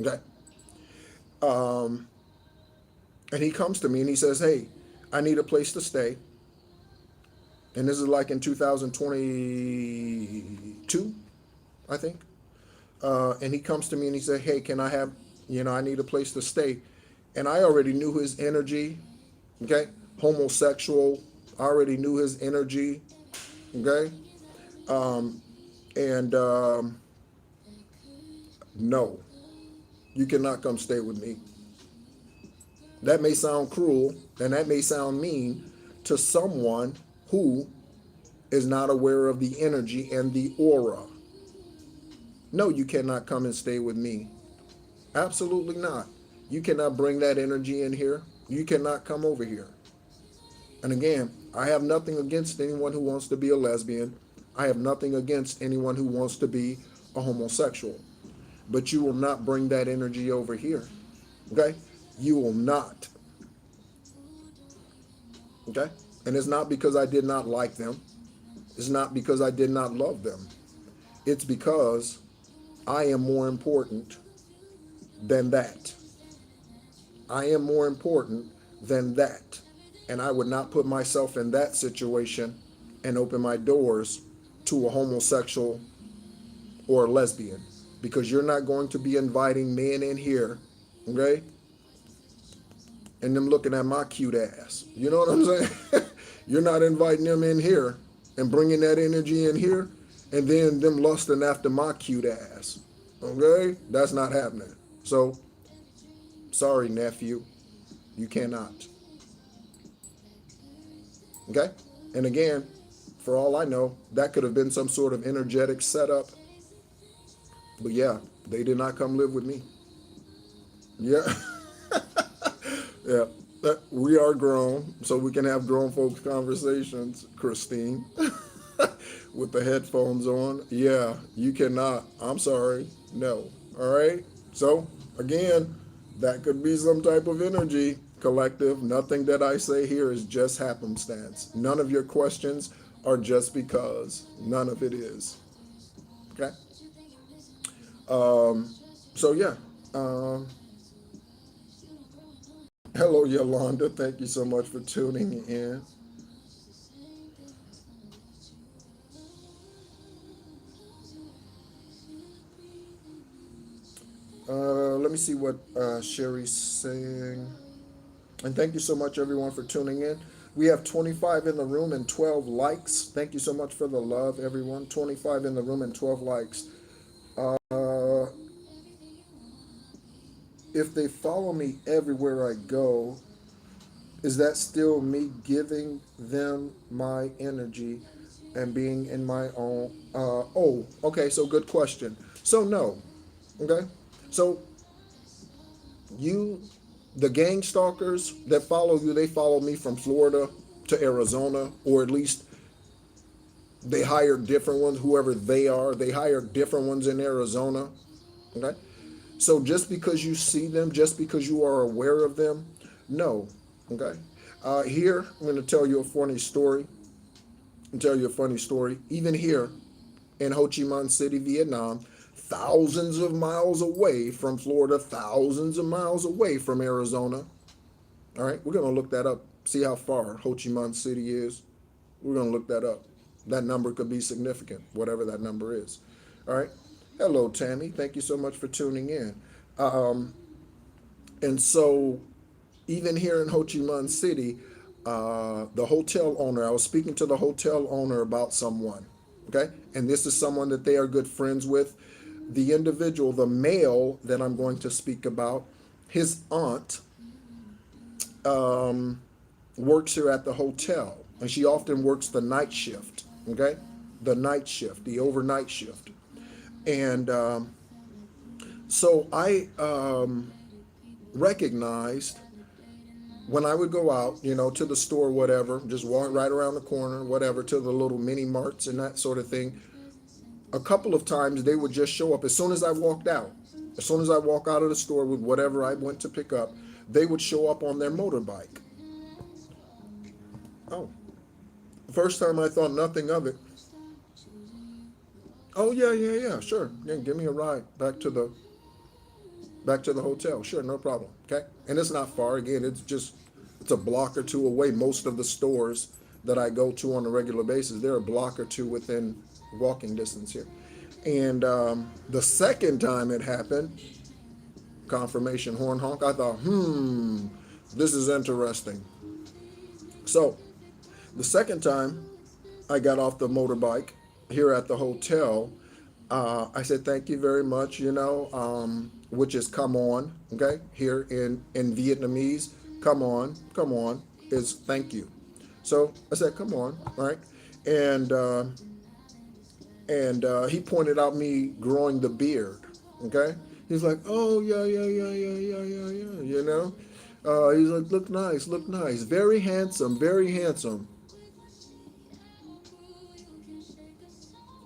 Okay. And he comes to me and he says, "Hey, I need a place to stay." And this is like in 2022, I think. And he comes to me and he said, "Hey, can I have, I need a place to stay." And I already knew his energy. Okay. Homosexual. I already knew his energy. Okay. And no, you cannot come stay with me. That may sound cruel and that may sound mean, to someone who is not aware of the energy and the aura. No, you cannot come and stay with me. Absolutely not. You cannot bring that energy in here. You cannot come over here. And again, I have nothing against anyone who wants to be a lesbian. I have nothing against anyone who wants to be a homosexual. But you will not bring that energy over here. Okay? You will not. Okay? And it's not because I did not like them. It's not because I did not love them. It's because I am more important than that. I am more important than that. And I would not put myself in that situation and open my doors to a homosexual or a lesbian, because you're not going to be inviting men in here, okay? And them looking at my cute ass. You know what I'm saying? You're not inviting them in here and bringing that energy in here and then them lusting after my cute ass. Okay? That's not happening. So, sorry, nephew. You cannot. Okay? And again, for all I know, that could have been some sort of energetic setup. But yeah, they did not come live with me. Yeah. Yeah. We are grown, so we can have grown folks conversations, Christine. With the headphones on. Yeah, you cannot. I'm sorry. No. All right? So, again, that could be some type of energy, collective. Nothing that I say here is just happenstance. None of your questions are just because. None of it is. Okay? So, yeah. Hello, Yolanda. Thank you so much for tuning in. Let me see what Sherry's saying. And thank you so much, everyone, for tuning in. We have 25 in the room and 12 likes. Thank you so much for the love, everyone. 25 in the room and 12 likes. Uh, if they follow me everywhere I go, is that still me giving them my energy and being in my own? Oh, okay, so good question. So, no. Okay? So, you, the gang stalkers that follow you, they follow me from Florida to Arizona, or at least they hire different ones, whoever they are, they hire different ones in Arizona. Okay? So just because you see them, just because you are aware of them, no. Okay? Here, I'm going to tell you a funny story. Even here in Ho Chi Minh City, Vietnam, thousands of miles away from Florida, thousands of miles away from Arizona. All right, we're going to look that up, see how far Ho Chi Minh City is. We're going to look that up. That number could be significant, whatever that number is. All right. Hello, Tammy. Thank you so much for tuning in. And so, even here in Ho Chi Minh City, the hotel owner, I was speaking to the hotel owner about someone. Okay. And this is someone that they are good friends with. The individual, the male that I'm going to speak about, his aunt works here at the hotel, and she often works the night shift. Okay, the night shift, the overnight shift, and so I recognized when I would go out, to the store, whatever, just walk right around the corner, whatever, to the little mini marts and that sort of thing. A couple of times they would just show up as soon as I walked out. As soon as I walk out of the store with whatever I went to pick up, they would show up on their motorbike. Oh, the first time I thought nothing of it. Oh yeah, sure. Yeah, give me a ride back to the hotel. Sure, no problem. Okay, and it's not far. Again, it's a block or two away. Most of the stores that I go to on a regular basis, they're a block or two within walking distance here. And the second time it happened, confirmation horn honk, I thought, this is interesting. So the second time I got off the motorbike here at the hotel, I said, thank you very much, which is come on, okay? Here in Vietnamese, come on, is thank you. So I said, come on, right? And he pointed out me growing the beard. Okay, he's like, oh yeah, yeah, yeah, yeah, yeah, yeah, yeah, you know. He's like, look nice, very handsome, very handsome.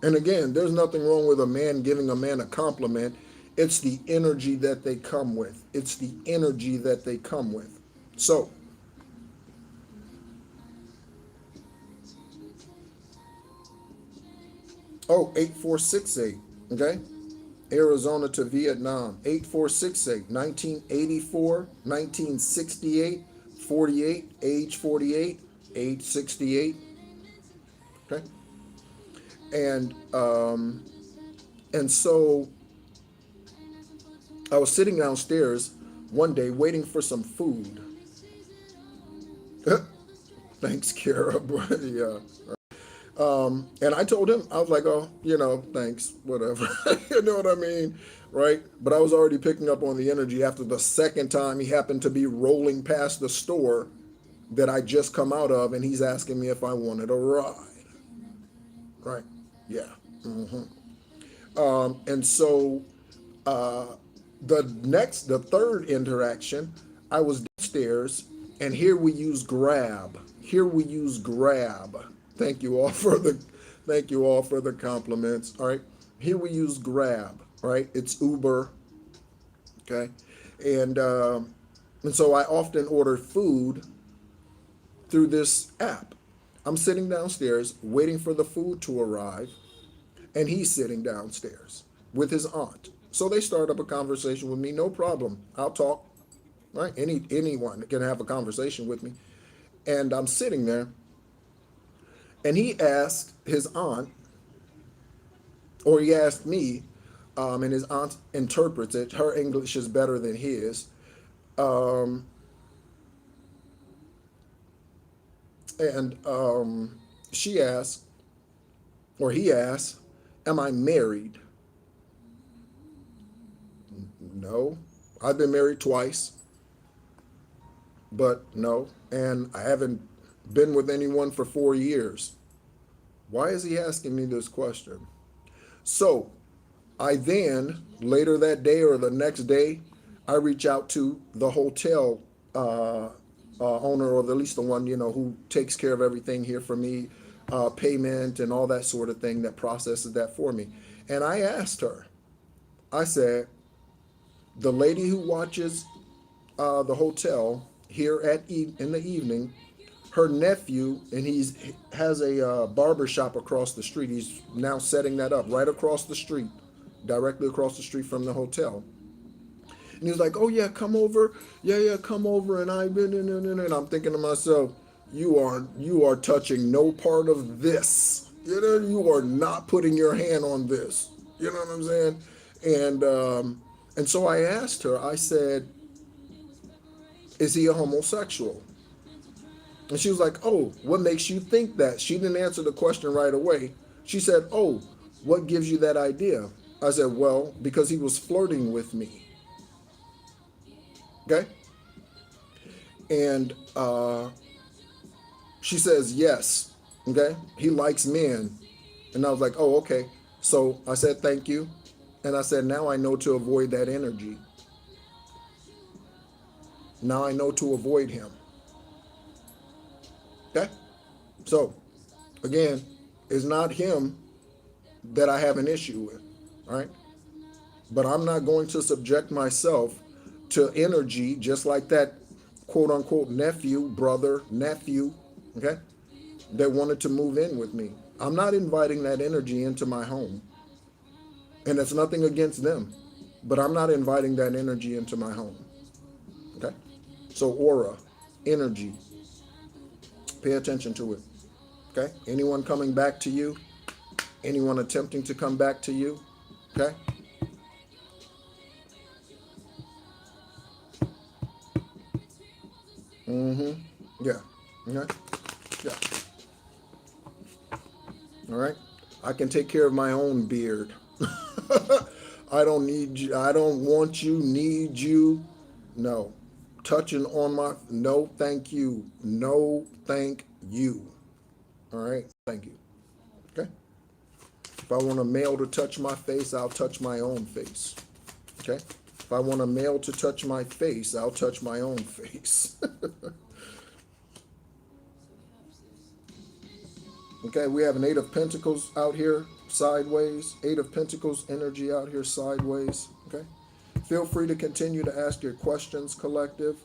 And again, there's nothing wrong with a man giving a man a compliment. It's the energy that they come with. It's the energy that they come with. So, oh, 8468. Okay. Arizona to Vietnam, 8468, 1984, 1968, 48, age 48, age 68. Okay. And, um, and so I was sitting downstairs one day waiting for some food. Thanks, Kara. Yeah. And I told him, I was like, oh, thanks, whatever. You know what I mean? Right? But I was already picking up on the energy after the second time he happened to be rolling past the store that I just come out of, and he's asking me if I wanted a ride. Right? Yeah. And so uh, the third interaction, I was downstairs, and here we use Grab. Here we use Grab. Thank you all for the, thank you all for the compliments. All right, here we use Grab. Right, it's Uber. Okay, and and so I often order food through this app. I'm sitting downstairs waiting for the food to arrive, and he's sitting downstairs with his aunt. So they start up a conversation with me, no problem. I'll talk, right? Anyone can have a conversation with me. And I'm sitting there, and he asked his aunt, or he asked me, and his aunt interprets it. Her English is better than his. Um, and she asked, or he asked, am I married? No. I've been married twice, but no. And I haven't been with anyone for 4 years. Why is he asking me this question? So I then, later that day or the next day, I reach out to the hotel owner, or at least the one, who takes care of everything here for me, payment and all that sort of thing, that processes that for me. And I asked her, I said, the lady who watches the hotel here in the evening, her nephew, and he has a barber shop across the street. He's now setting that up right across the street, directly across the street from the hotel. And he was like, "Oh yeah, come over. Yeah, yeah, come over." And I'm thinking to myself, you are touching no part of this. You are not putting your hand on this. You know what I'm saying? And so I asked her. I said, "Is he a homosexual?" And she was like, "Oh, what makes you think that?" She didn't answer the question right away. She said, "Oh, what gives you that idea?" I said, "Well, because he was flirting with me." Okay? And she says, "Yes." Okay? He likes men. And I was like, "Oh, okay." So I said, "Thank you." And I said, "Now I know to avoid that energy. Now I know to avoid him." Okay? So, again, it's not him that I have an issue with, right? But I'm not going to subject myself to energy just like that quote unquote nephew, brother, nephew, okay, that wanted to move in with me. I'm not inviting that energy into my home. And it's nothing against them, but I'm not inviting that energy into my home. Okay? So, aura, energy, pay attention to it. Okay? Anyone coming back to you, anyone attempting to come back to you, okay? Mm-hmm. Yeah. Okay. Yeah. All right. I can take care of my own beard. I don't need you. I don't want you, need you. No. Touching on my, no, thank you. No, thank You. All right. Thank you. Okay. If I want a male to touch my face, I'll touch my own face. Okay. If I want a male to touch my face, I'll touch my own face. Okay, we have an Eight of Pentacles out here sideways. Eight of Pentacles energy out here sideways. Okay. Feel free to continue to ask your questions, collective.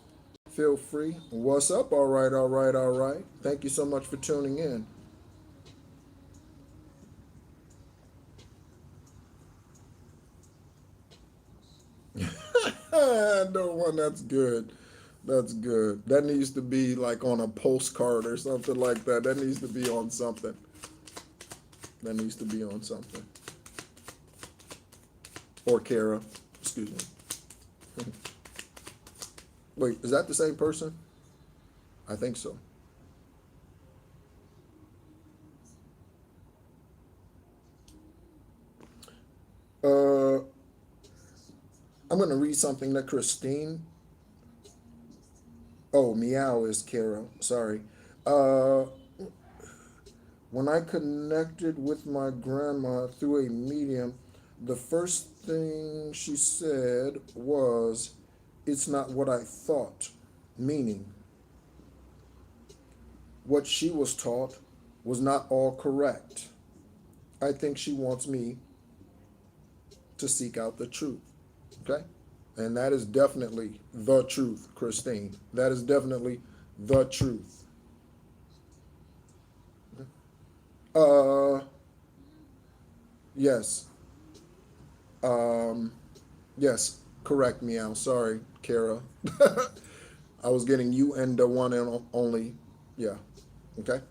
Feel free. What's up? All right, all right, all right. Thank you so much for tuning in. No one, that's good. That's good. That needs to be like on a postcard or something like that. That needs to be on something. That needs to be on something. Or Kara. Excuse me. Wait, is that the same person? I think so. Uh, I'm going to read something that Christine. Oh, meow is Kara. Sorry. Uh, when I connected with my grandma through a medium, the first thing she said was, "It's not what I thought," meaning what she was taught was not all correct. I think she wants me to seek out the truth. Okay? And that is definitely the truth, Christine. That is definitely the truth. Uh, yes. Um, yes, correct, meow. Sorry, Kara. I was getting you and the one and only. Yeah. Okay.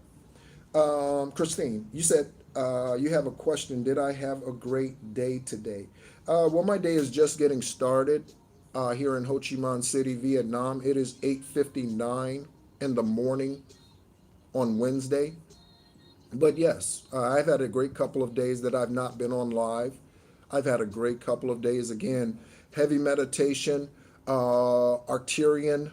Christine, you said you have a question. Did I have a great day today? Well, my day is just getting started here in Ho Chi Minh City, Vietnam. It is 8:59 in the morning on Wednesday. But yes, I've had a great couple of days that I've not been on live. I've had a great couple of days again. Heavy meditation, Arcturian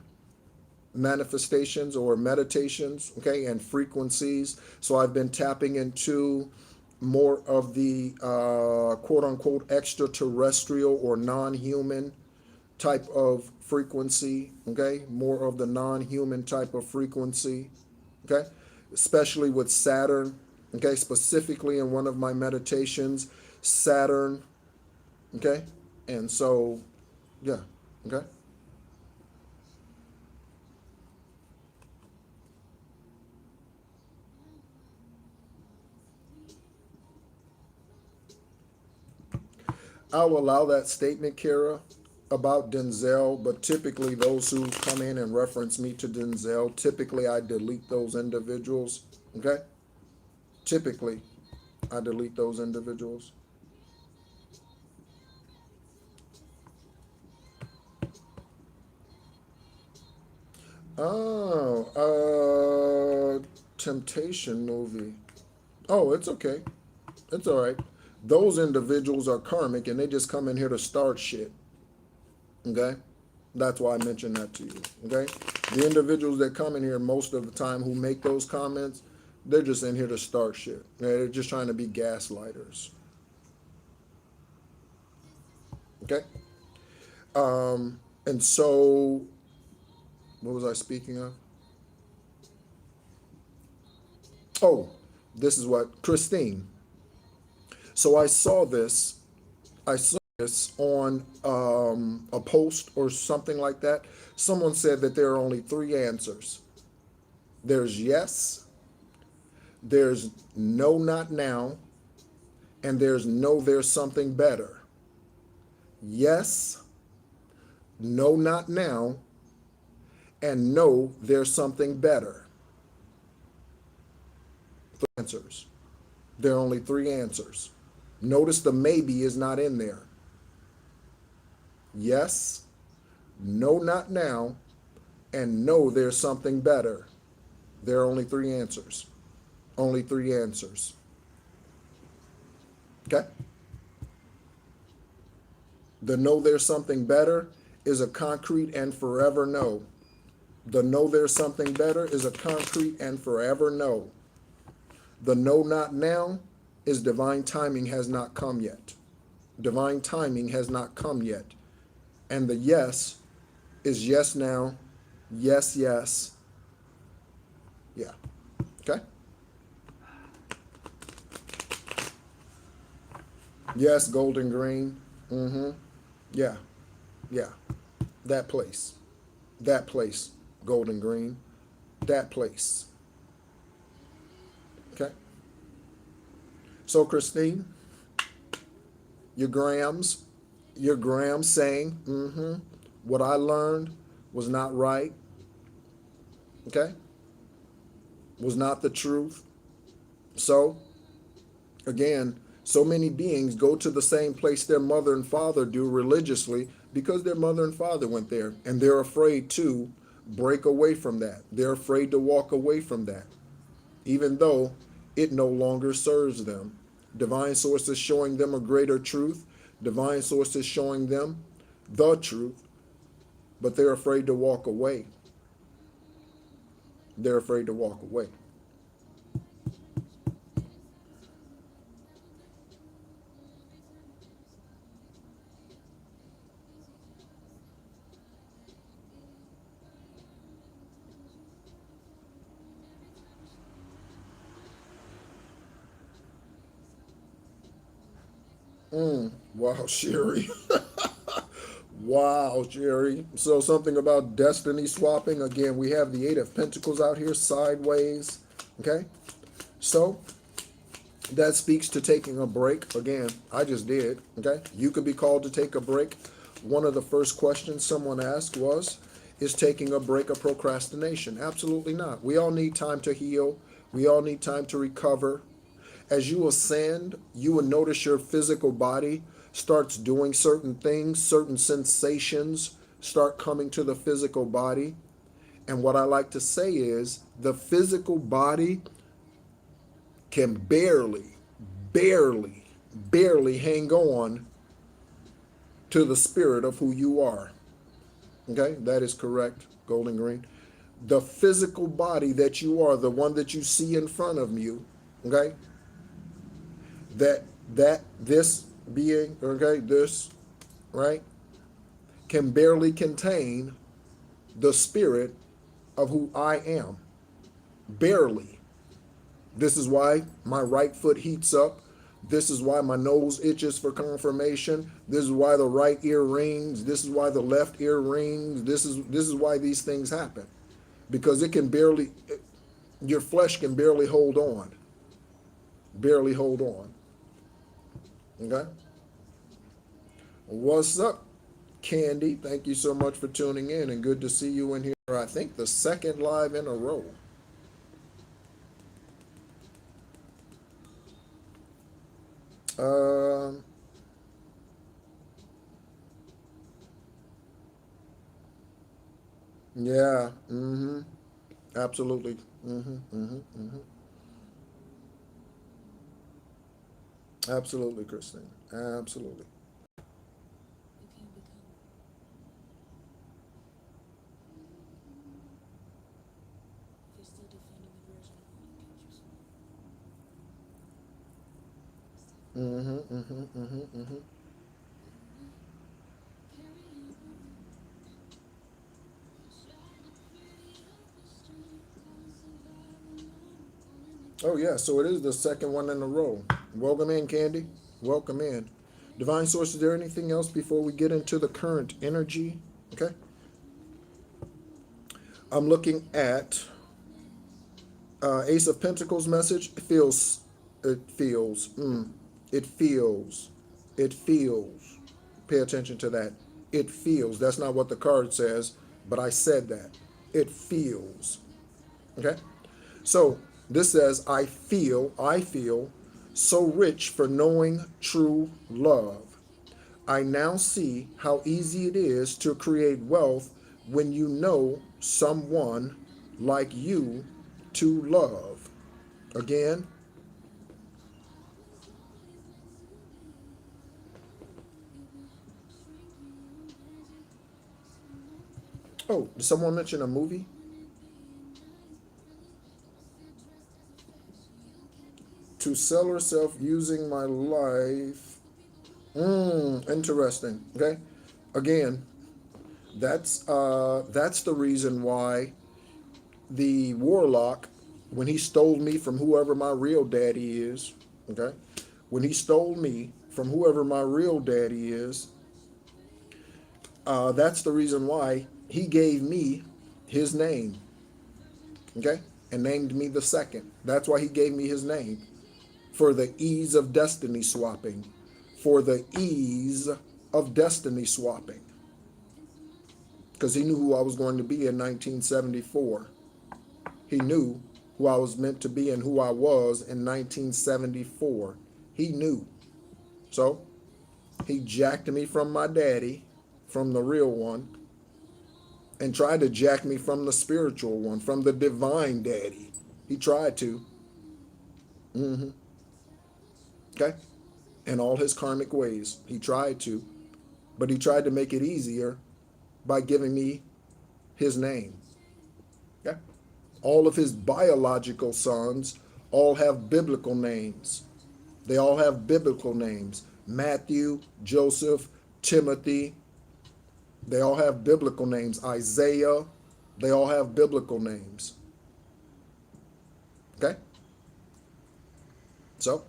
manifestations or meditations, okay, and frequencies. So I've been tapping into more of the quote unquote extraterrestrial or non human type of frequency, okay, more of the non human type of frequency, okay, especially with Saturn, okay, specifically in one of my meditations, Saturn, okay, and so, yeah, okay. I'll allow that statement, Kara, about Denzel, but typically those who come in and reference me to Denzel, typically I delete those individuals, okay? Typically, I delete those individuals. Oh, Temptation movie. Oh, it's okay. It's all right. Those individuals are karmic and they just come in here to start shit. Okay? That's why I mentioned that to you. Okay? The individuals that come in here most of the time who make those comments, they're just in here to start shit. They're just trying to be gaslighters. Okay? And so, what was I speaking of? Oh, this is what Christine. So I saw this on a post or something like that. Someone said that there are only three answers. There's yes, there's no, not now, and there's no, there's something better. Yes, no, not now, and no, there's something better. Answers. There are only three answers. Notice the maybe is not in there. Yes, no, not now, and no, there's something better. There are only three answers. Only three answers. Okay? The no, there's something better is a concrete and forever no. The know there's something better is a concrete and forever no. The no not now is divine timing has not come yet. Divine timing has not come yet. And the yes is yes now, yes, yes. Yeah. Okay? Yes, golden green. Mm-hmm. Yeah. Yeah. That place. That place. Golden green. That place. Okay? So, Christine, your grams saying, what I learned was not right, okay? Was not the truth. So, again, so many beings go to the same place their mother and father do religiously because their mother and father went there, and they're afraid to break away from that. They're afraid to walk away from that, even though it no longer serves them. Divine source is showing them a greater truth. Divine source is showing them the truth, but they're afraid to walk away. They're afraid to walk away. Wow, Sherry. Wow, Jerry. So something about destiny swapping. Again, we have the Eight of Pentacles out here sideways. Okay. So that speaks to taking a break. Again, I just did. Okay. You could be called to take a break. One of the first questions someone asked was, is taking a break a procrastination? Absolutely not. We all need time to heal. We all need time to recover. As you ascend, you will notice your physical body starts doing certain things, certain sensations start coming to the physical body. And what I like to say is the physical body can barely, barely hang on to the spirit of who you are. Okay, that is correct, Golden Green. The physical body that you are, the one that you see in front of you, okay, that this being, okay, this, right, can barely contain the spirit of who I am. Barely. This is why my right foot heats up. This is why my nose itches for confirmation. This is why the right ear rings. This is why the left ear rings. This is why these things happen. Because it can barely, your flesh can barely hold on. Barely hold on. Okay? What's up, Candy? Thank you so much for tuning in, and good to see you in here. I think the second live in a row. Um, yeah, absolutely. Absolutely, Christine. Absolutely. Oh, yeah, so it is the second one in a row. Welcome in, Candy. Welcome in. Divine Source, is there anything else before we get into the current energy? Okay. I'm looking at Ace of Pentacles message. It feels, it feels. Pay attention to that. It feels. That's not what the card says, but I said that. It feels. Okay? So this says, I feel so rich for knowing true love. I now see how easy it is to create wealth when you know someone like you to love. Again, oh, did someone mention a movie? to sell herself using my life. Interesting. Okay. Again, that's the reason why the warlock, when he stole me from whoever my real daddy is, okay? When he stole me from whoever my real daddy is, that's the reason why he gave me his name, okay? And named me the second. That's why he gave me his name. For the ease of destiny swapping. For the ease of destiny swapping. Because he knew who I was going to be in 1974. He knew who I was meant to be and who I was in 1974. He knew. So he jacked me from my daddy, from the real one, and tried to jack me from the spiritual one, from the divine daddy. He tried to. Okay? In all his karmic ways. He tried to. But he tried to make it easier by giving me his name. Okay? All of his biological sons all have biblical names. They all have biblical names. Matthew, Joseph, Timothy. They all have biblical names. Isaiah. They all have biblical names. Okay? So,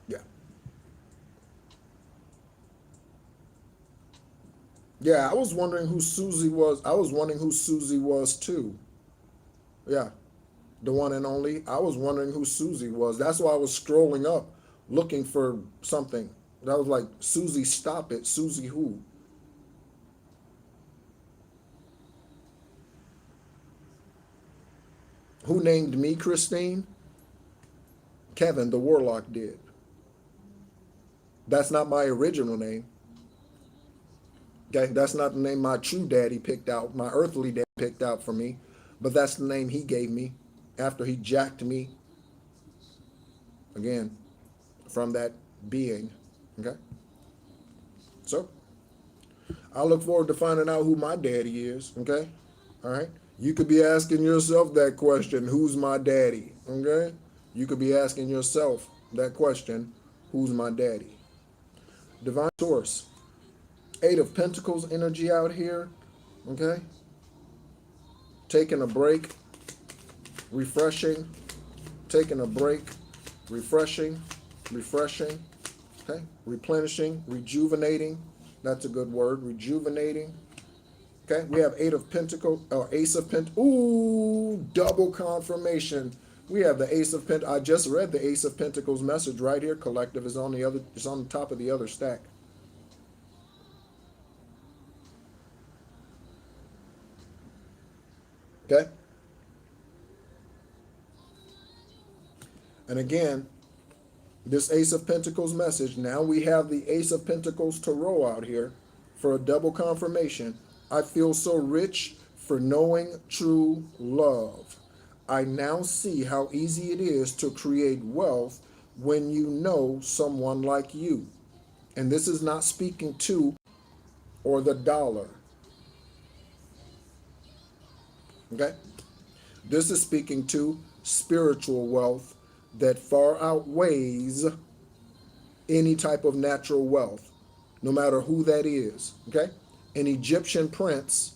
yeah. Yeah, I was wondering who Susie was. I was wondering who Susie was too. Yeah. The one and only. I was wondering who Susie was. That's why I was scrolling up looking for something. That was like, Susie, stop it. Susie who? Who named me Christine? Kevin, the warlock, did. That's not my original name. Okay, that's not the name my true daddy picked out, my earthly dad picked out for me, but that's the name he gave me after he jacked me, again, from that being. Okay? So, I look forward to finding out who my daddy is. Okay? All right? You could be asking yourself that question, who's my daddy? Okay? You could be asking yourself that question, who's my daddy? Divine source. Eight of Pentacles energy out here. Okay? Taking a break, refreshing, taking a break, refreshing, refreshing, okay? Replenishing, rejuvenating. That's a good word, rejuvenating. Okay, we have Eight of Pentacles, or Ace of Pentacles. Ooh, double confirmation. We have the Ace of Pentacles. I just read the Ace of Pentacles message right here. Collective is on the other. It's on the top of the other stack. Okay. And again, this Ace of Pentacles message. Now we have the Ace of Pentacles Tarot out here for a double confirmation. I feel so rich for knowing true love. I now see how easy it is to create wealth when you know someone like you. And this is not speaking to or the dollar. Okay? This is speaking to spiritual wealth that far outweighs any type of natural wealth, no matter who that is. Okay? An Egyptian prince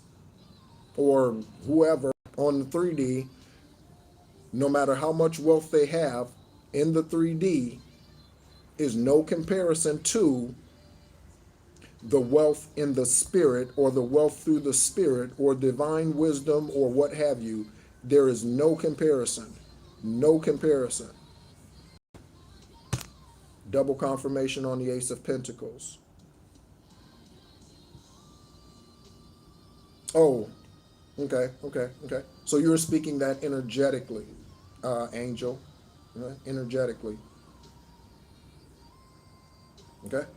or whoever on the 3D, no matter how much wealth they have in the 3D, is no comparison to the wealth in the spirit or the wealth through the spirit or divine wisdom or what have you. There is no comparison. No comparison. Double confirmation on the Ace of Pentacles. Oh, okay. So you're speaking that energetically, Angel. Right? Energetically. Okay?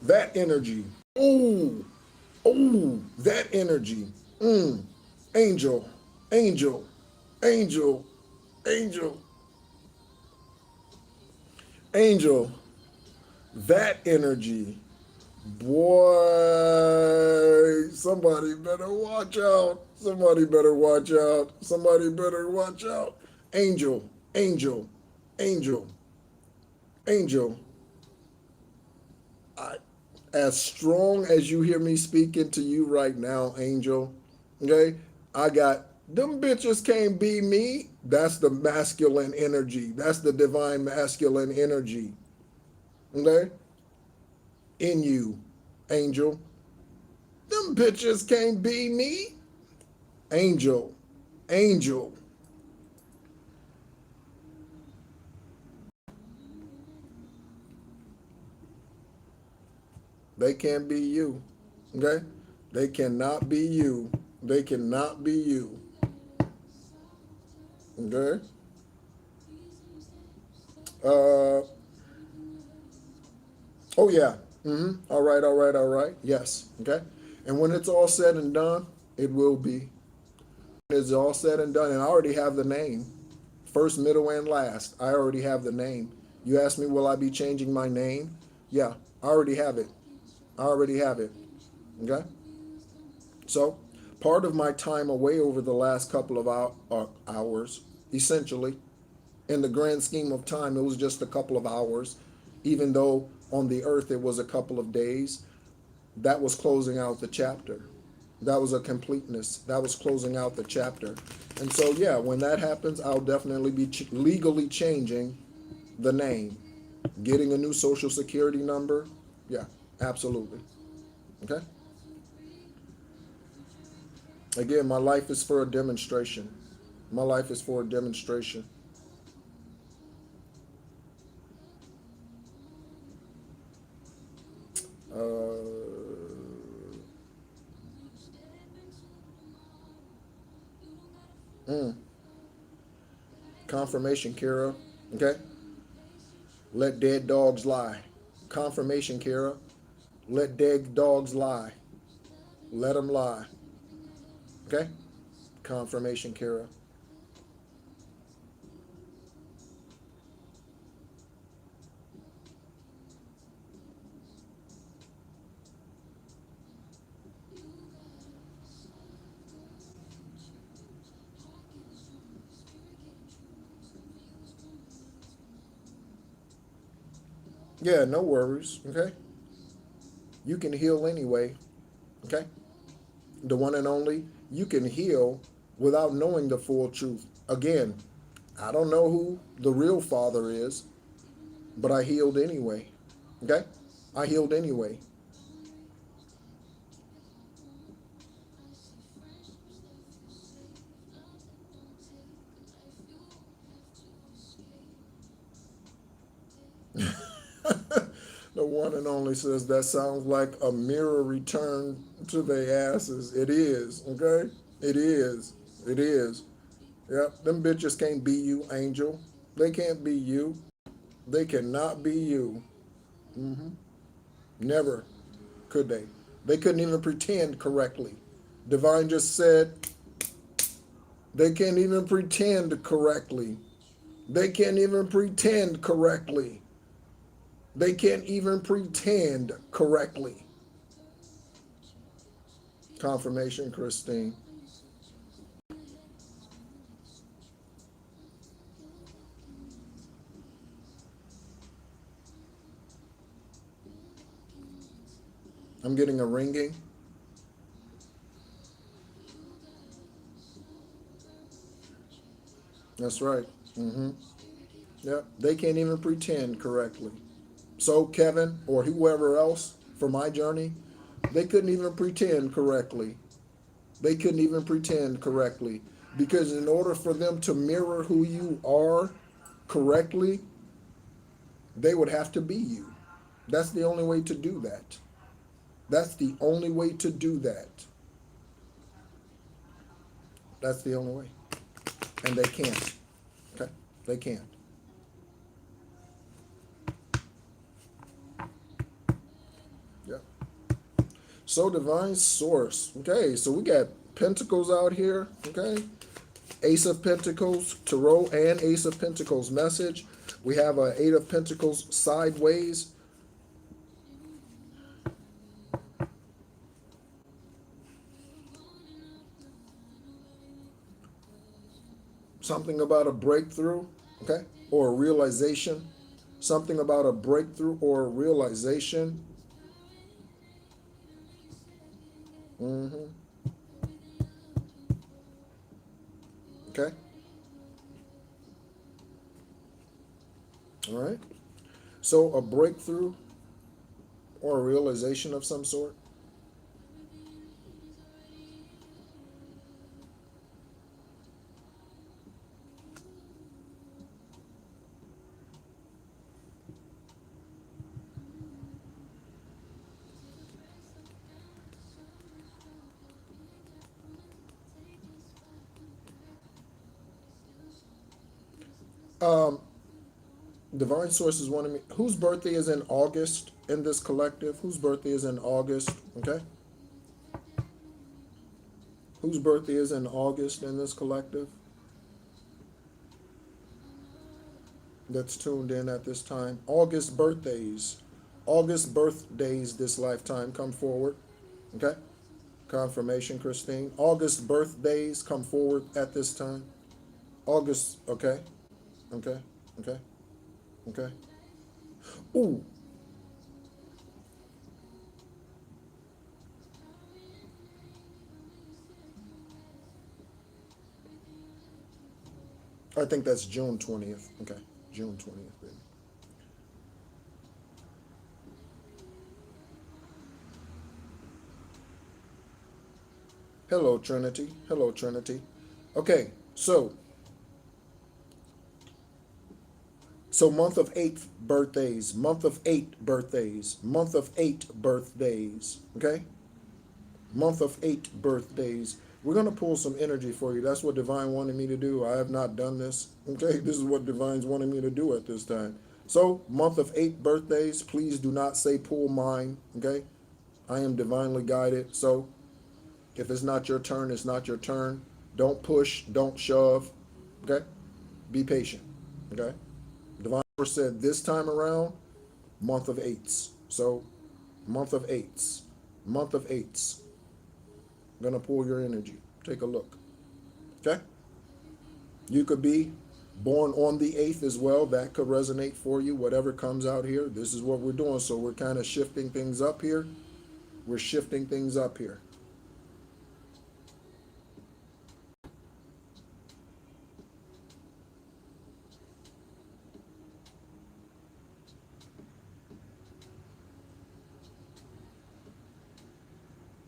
That energy. That energy. Angel, angel, angel, angel, angel. That energy. Boy, somebody better watch out. Somebody better watch out. Somebody better watch out. Angel, angel, angel, angel. I, as strong as you hear me speaking to you right now, angel, okay? I got them bitches can't be me. That's the masculine energy. That's the divine masculine energy. Okay? In you, angel. Them bitches can't be me. Angel. Angel. They can't be you. Okay? They cannot be you. They cannot be you. Okay? Uh oh yeah. All right, all right, all right. Yes. Okay. And when it's all said and done, it will be. When it's all said and done, and I already have the name. First, middle, and last. I already have the name. You asked me, will I be changing my name? Yeah, I already have it. I already have it. Okay? So, part of my time away over the last couple of hours, essentially, in the grand scheme of time, it was just a couple of hours, even though on the earth it was a couple of days. That was closing out the chapter. That was a completeness. That was closing out the chapter. And so, yeah, when that happens, I'll definitely be legally changing the name, getting a new social security number. Yeah, absolutely. Okay. Again, my life is for a demonstration. My life is for a demonstration. Uh, mm, Confirmation, Kira. Okay. Let dead dogs lie. Confirmation, Kira. Let dead dogs lie. Let them lie. Okay. Confirmation, Kira. Yeah, no worries. Okay. You can heal anyway. Okay. The one and only. You can heal without knowing the full truth. Again, I don't know who the real father is, but I healed anyway. Okay? I healed anyway. The one and only says that sounds like a mirror return to their asses. It is, okay? It is. It is. Yep, them bitches can't be you, Angel. They can't be you. They cannot be you. Never could they. They couldn't even pretend correctly. Divine just said they can't even pretend correctly. They can't even pretend correctly. They can't even pretend correctly. Confirmation, Christine. I'm getting a ringing. That's right. Yeah, they can't even pretend correctly. So, Kevin or whoever else for my journey, they couldn't even pretend correctly. They couldn't even pretend correctly. Because in order for them to mirror who you are correctly, they would have to be you. That's the only way to do that. That's the only way to do that. That's the only way. And they can't. Okay? They can't. Yeah. So divine source. Okay, so we got pentacles out here. Okay. Ace of Pentacles, Tarot, and Ace of Pentacles message. We have a Eight of Pentacles sideways. Something about a breakthrough, okay, or a realization. Something about a breakthrough or a realization. Mm-hmm. Okay. All right. So a breakthrough or a realization of some sort. Um, Divine sources wanted me. Whose birthday is in August in this collective? Whose birthday is in August? Okay. Whose birthday is in August in this collective that's tuned in at this time? August birthdays. August birthdays this lifetime come forward. Okay. Confirmation, Christine. August birthdays come forward at this time. August. Okay. Okay. Okay. Okay. Ooh. I think that's June 20th. Okay. June 20th. Hello, Trinity. Hello, Trinity. Okay, so month of eight birthdays, month of eight birthdays, month of eight birthdays. Okay, month of eight birthdays. We're gonna pull some energy for you. That's what Divine wanted me to do. I have not done this. Okay, this is what Divine's wanted me to do at this time. So, month of eight birthdays. Please do not say pull mine. Okay, I am divinely guided. So, if it's not your turn, it's not your turn. Don't push, don't shove. Okay? Be patient. Okay? Divine said this time around, month of eights. So, month of eights. Month of eights. I'm gonna pull your energy. Take a look. Okay? You could be born on the 8th as well. That could resonate for you. Whatever comes out here, this is what we're doing. So we're kind of shifting things up here. We're shifting things up here.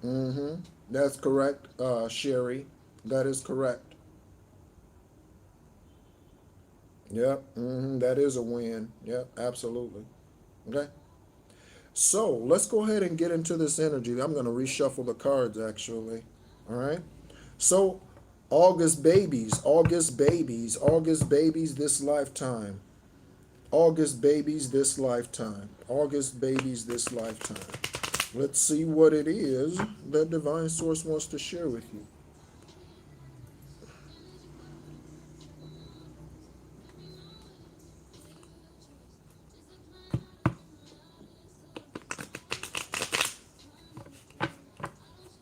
Mm-hmm. That's correct, Sherry. That is correct. Yep. That is a win. Yep. Absolutely. Okay. So let's go ahead and get into this energy. I'm going to reshuffle the cards actually. All right. So August babies, August babies, August babies this lifetime. August babies this lifetime. August babies this lifetime. Let's see what it is that Divine Source wants to share with you.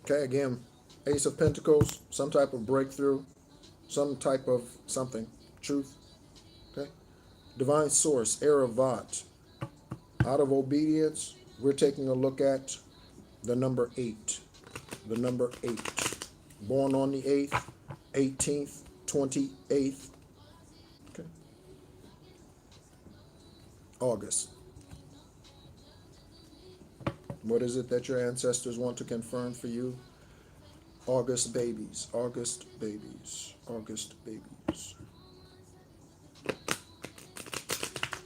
Okay, again, Ace of Pentacles, some type of breakthrough, some type of something, truth. Okay, Divine Source, Aravat. Out of obedience, we're taking a look at the number 8. The number 8. Born on the 8th, 18th, 28th. Okay, August. What is it that your ancestors want to confirm for you? August babies, August babies, August babies. Okay.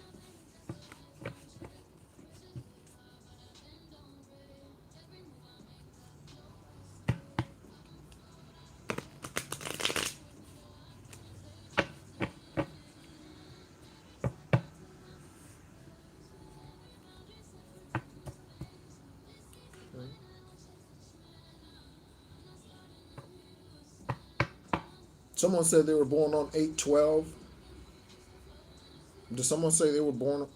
Someone said they were born on 8/12. Did someone say they were born?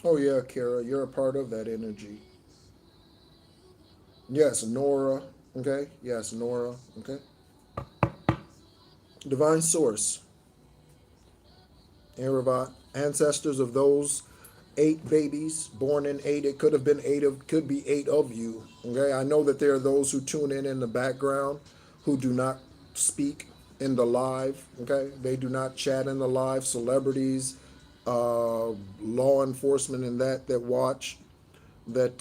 Oh yeah, Kara, you're a part of that energy. Yes, Nora. Okay. Yes, Nora. Okay. Divine source. Aravat, ancestors of those 8 babies born in 8. It could have been 8 of, could be 8 of you. Okay. I know that there are those who tune in the background who do not speak in the live. Okay. They do not chat in the live. Celebrities, law enforcement, and that watch. That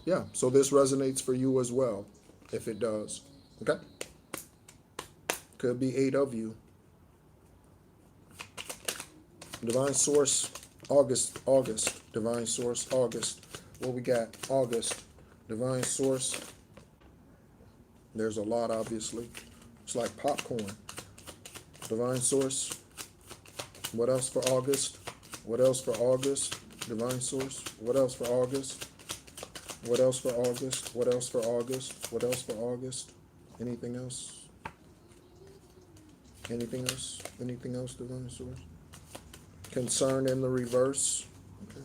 yeah. So this resonates for you as well, if it does. Okay. Could be 8 of you. Divine source, August. Divine source, August. What we got? August. Divine source. There's a lot, obviously. It's like popcorn. Divine source. What else for August? What else for August? Divine source. What else for August? What else for August? What else for August? What else for August? Anything else? Anything else? Anything else, divine source? Concern in the reverse. Okay.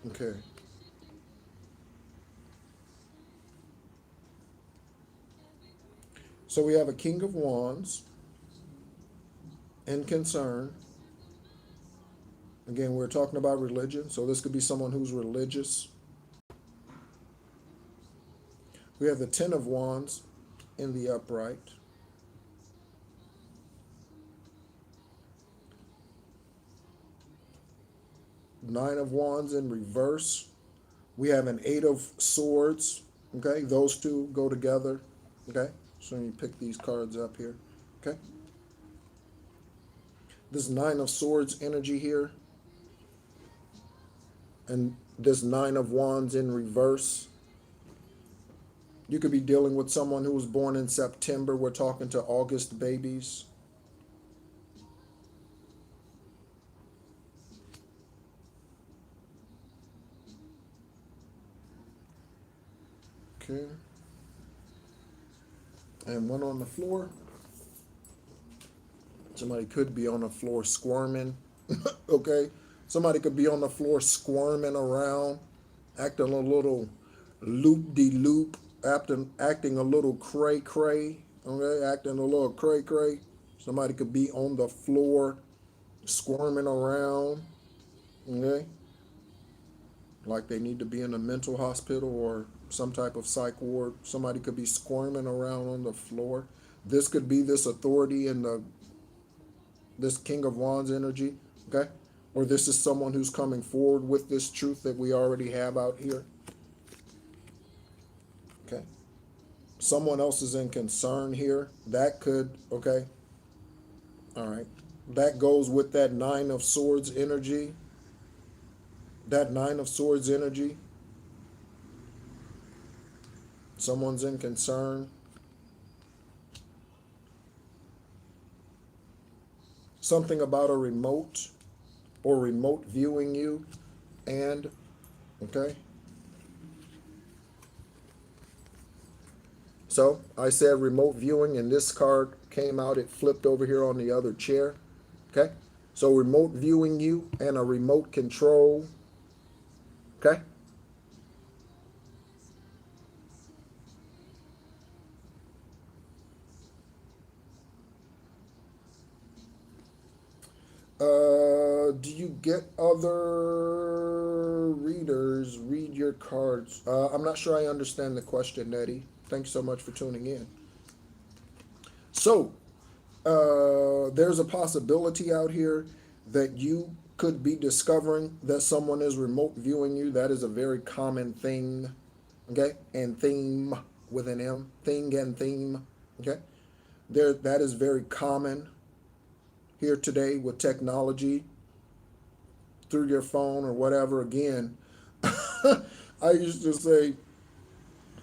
Okay. So we have a King of Wands in concern. Again, we're talking about religion, so this could be someone who's religious. We have the Ten of Wands in the upright. Nine of Wands in reverse. We have an Eight of Swords. Okay, those two go together. Okay, so you pick these cards up here. Okay, this Nine of Swords energy here, and this Nine of Wands in reverse. You could be dealing with someone who was born in September. We're talking to August babies. Okay. And one on the floor. Somebody could be on the floor squirming. Okay. Somebody could be on the floor squirming around, acting a little loop de loop, acting a little cray cray. Okay. Acting a little cray cray. Somebody could be on the floor squirming around. Okay. Like they need to be in a mental hospital or some type of psych ward. Somebody could be squirming around on the floor. This could be this authority in the this King of Wands energy, okay? Or this is someone who's coming forward with this truth that we already have out here, okay? Someone else is in concern here. That could, okay, all right. That goes with that Nine of Swords energy. That Nine of Swords energy. Someone's in concern. Something about a remote or remote viewing you, and okay. So I said remote viewing, and this card came out. It flipped over here on the other chair. Okay. So remote viewing you and a remote control. Okay. Do you get other readers read your cards? I'm not sure I understand the question, Nettie. Thanks so much for tuning in. So, there's a possibility out here that you could be discovering that someone is remote viewing you. That is a very common thing. Okay, and theme with an M, thing and theme. Okay, there that is very common here today with technology through your phone or whatever. Again, I used to say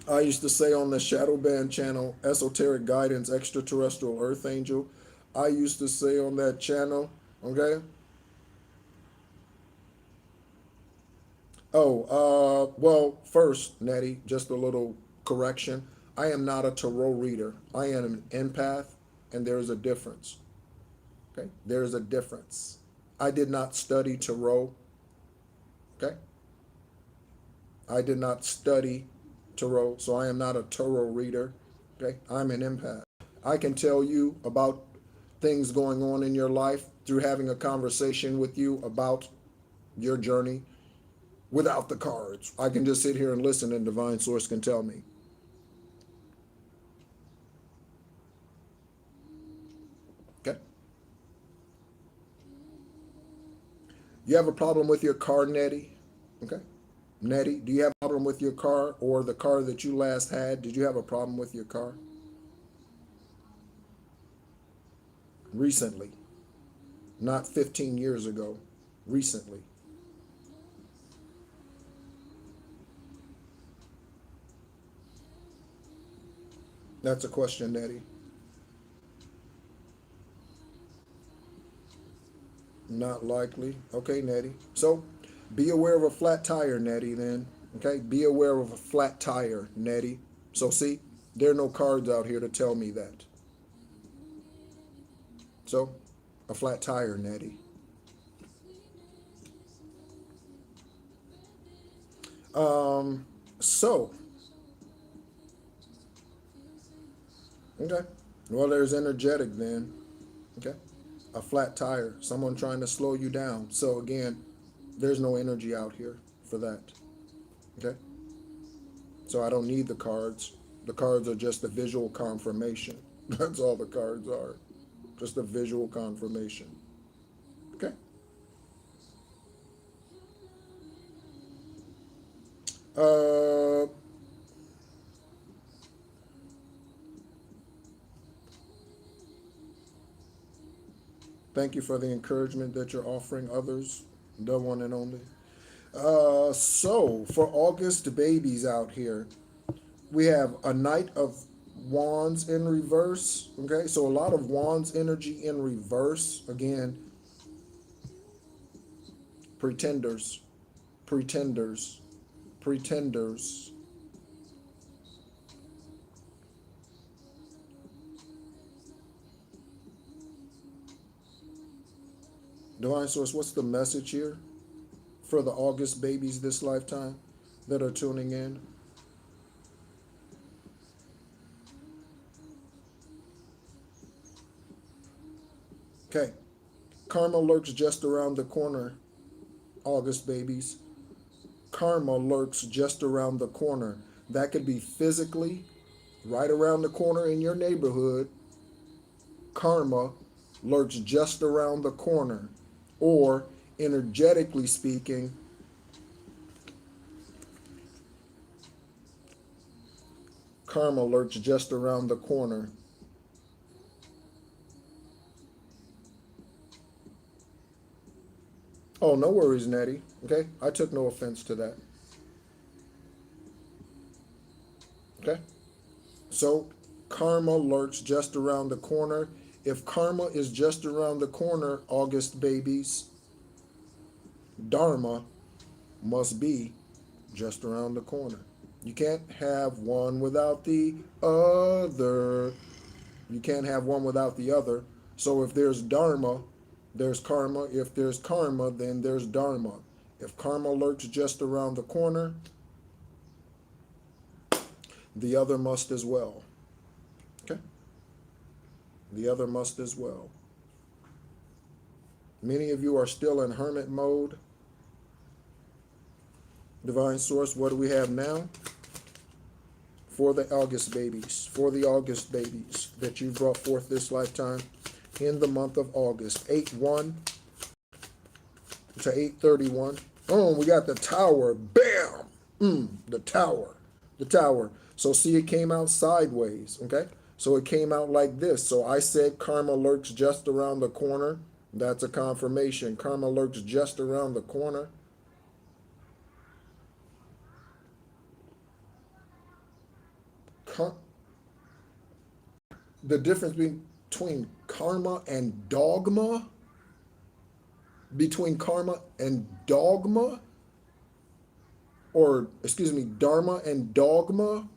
I used to say on the Shadow Band channel, Esoteric Guidance, Extraterrestrial Earth Angel. I used to say on that channel, okay, Well, first, Nettie, just a little correction. I am not a tarot reader. I am an empath, and there's a difference. Okay? There's a difference. I did not study tarot. Okay? I did not study tarot, so I am not a tarot reader. Okay? I'm an empath. I can tell you about things going on in your life through having a conversation with you about your journey without the cards. I can just sit here and listen, and divine source can tell me. Okay? You have a problem with your car, Nettie? Okay? Nettie, do you have a problem with your car or the car that you last had? Did you have a problem with your car? Recently, not 15 years ago. Recently. That's a question, Nettie. Not likely. Okay, Nettie. So be aware of a flat tire, Nettie, then. Okay? Be aware of a flat tire, Nettie. So see, there are no cards out here to tell me that. So, a flat tire, Nettie. Um, so, okay. Well, there's energetic then. Okay. A flat tire, someone trying to slow you down. So, again, there's no energy out here for that. Okay. So, I don't need the cards. The cards are just a visual confirmation. That's all the cards are. Just a visual confirmation. Okay. Uh, Thank you for the encouragement that you're offering others, the one and only. So for August babies out here, we have a Knight of Wands in reverse. Okay, so a lot of Wands energy in reverse. Again, pretenders, pretenders, pretenders. Divine Source, what's the message here for the August babies this lifetime that are tuning in? Okay, karma lurks just around the corner, August babies. Karma lurks just around the corner. That could be physically right around the corner in your neighborhood. Karma lurks just around the corner. Or, energetically speaking, karma lurks just around the corner. Oh, no worries, Nettie. Okay? I took no offense to that. Okay? So, karma lurks just around the corner. If karma is just around the corner, August babies, dharma must be just around the corner. You can't have one without the other. You can't have one without the other. So if there's dharma, there's karma. If there's karma, then there's dharma. If karma lurks just around the corner, the other must as well. Okay? The other must as well. Many of you are still in hermit mode. Divine Source, what do we have now? For the August babies, for the August babies that you brought forth this lifetime in the month of August, 8-1 to 8-31. Oh, we got the tower. Bam! The tower. The tower. So see, it came out sideways, okay? So it came out like this. So I said karma lurks just around the corner. That's a confirmation. Karma lurks just around the corner. The difference between karma and dogma, between karma and dogma, or excuse me, dharma and dogma?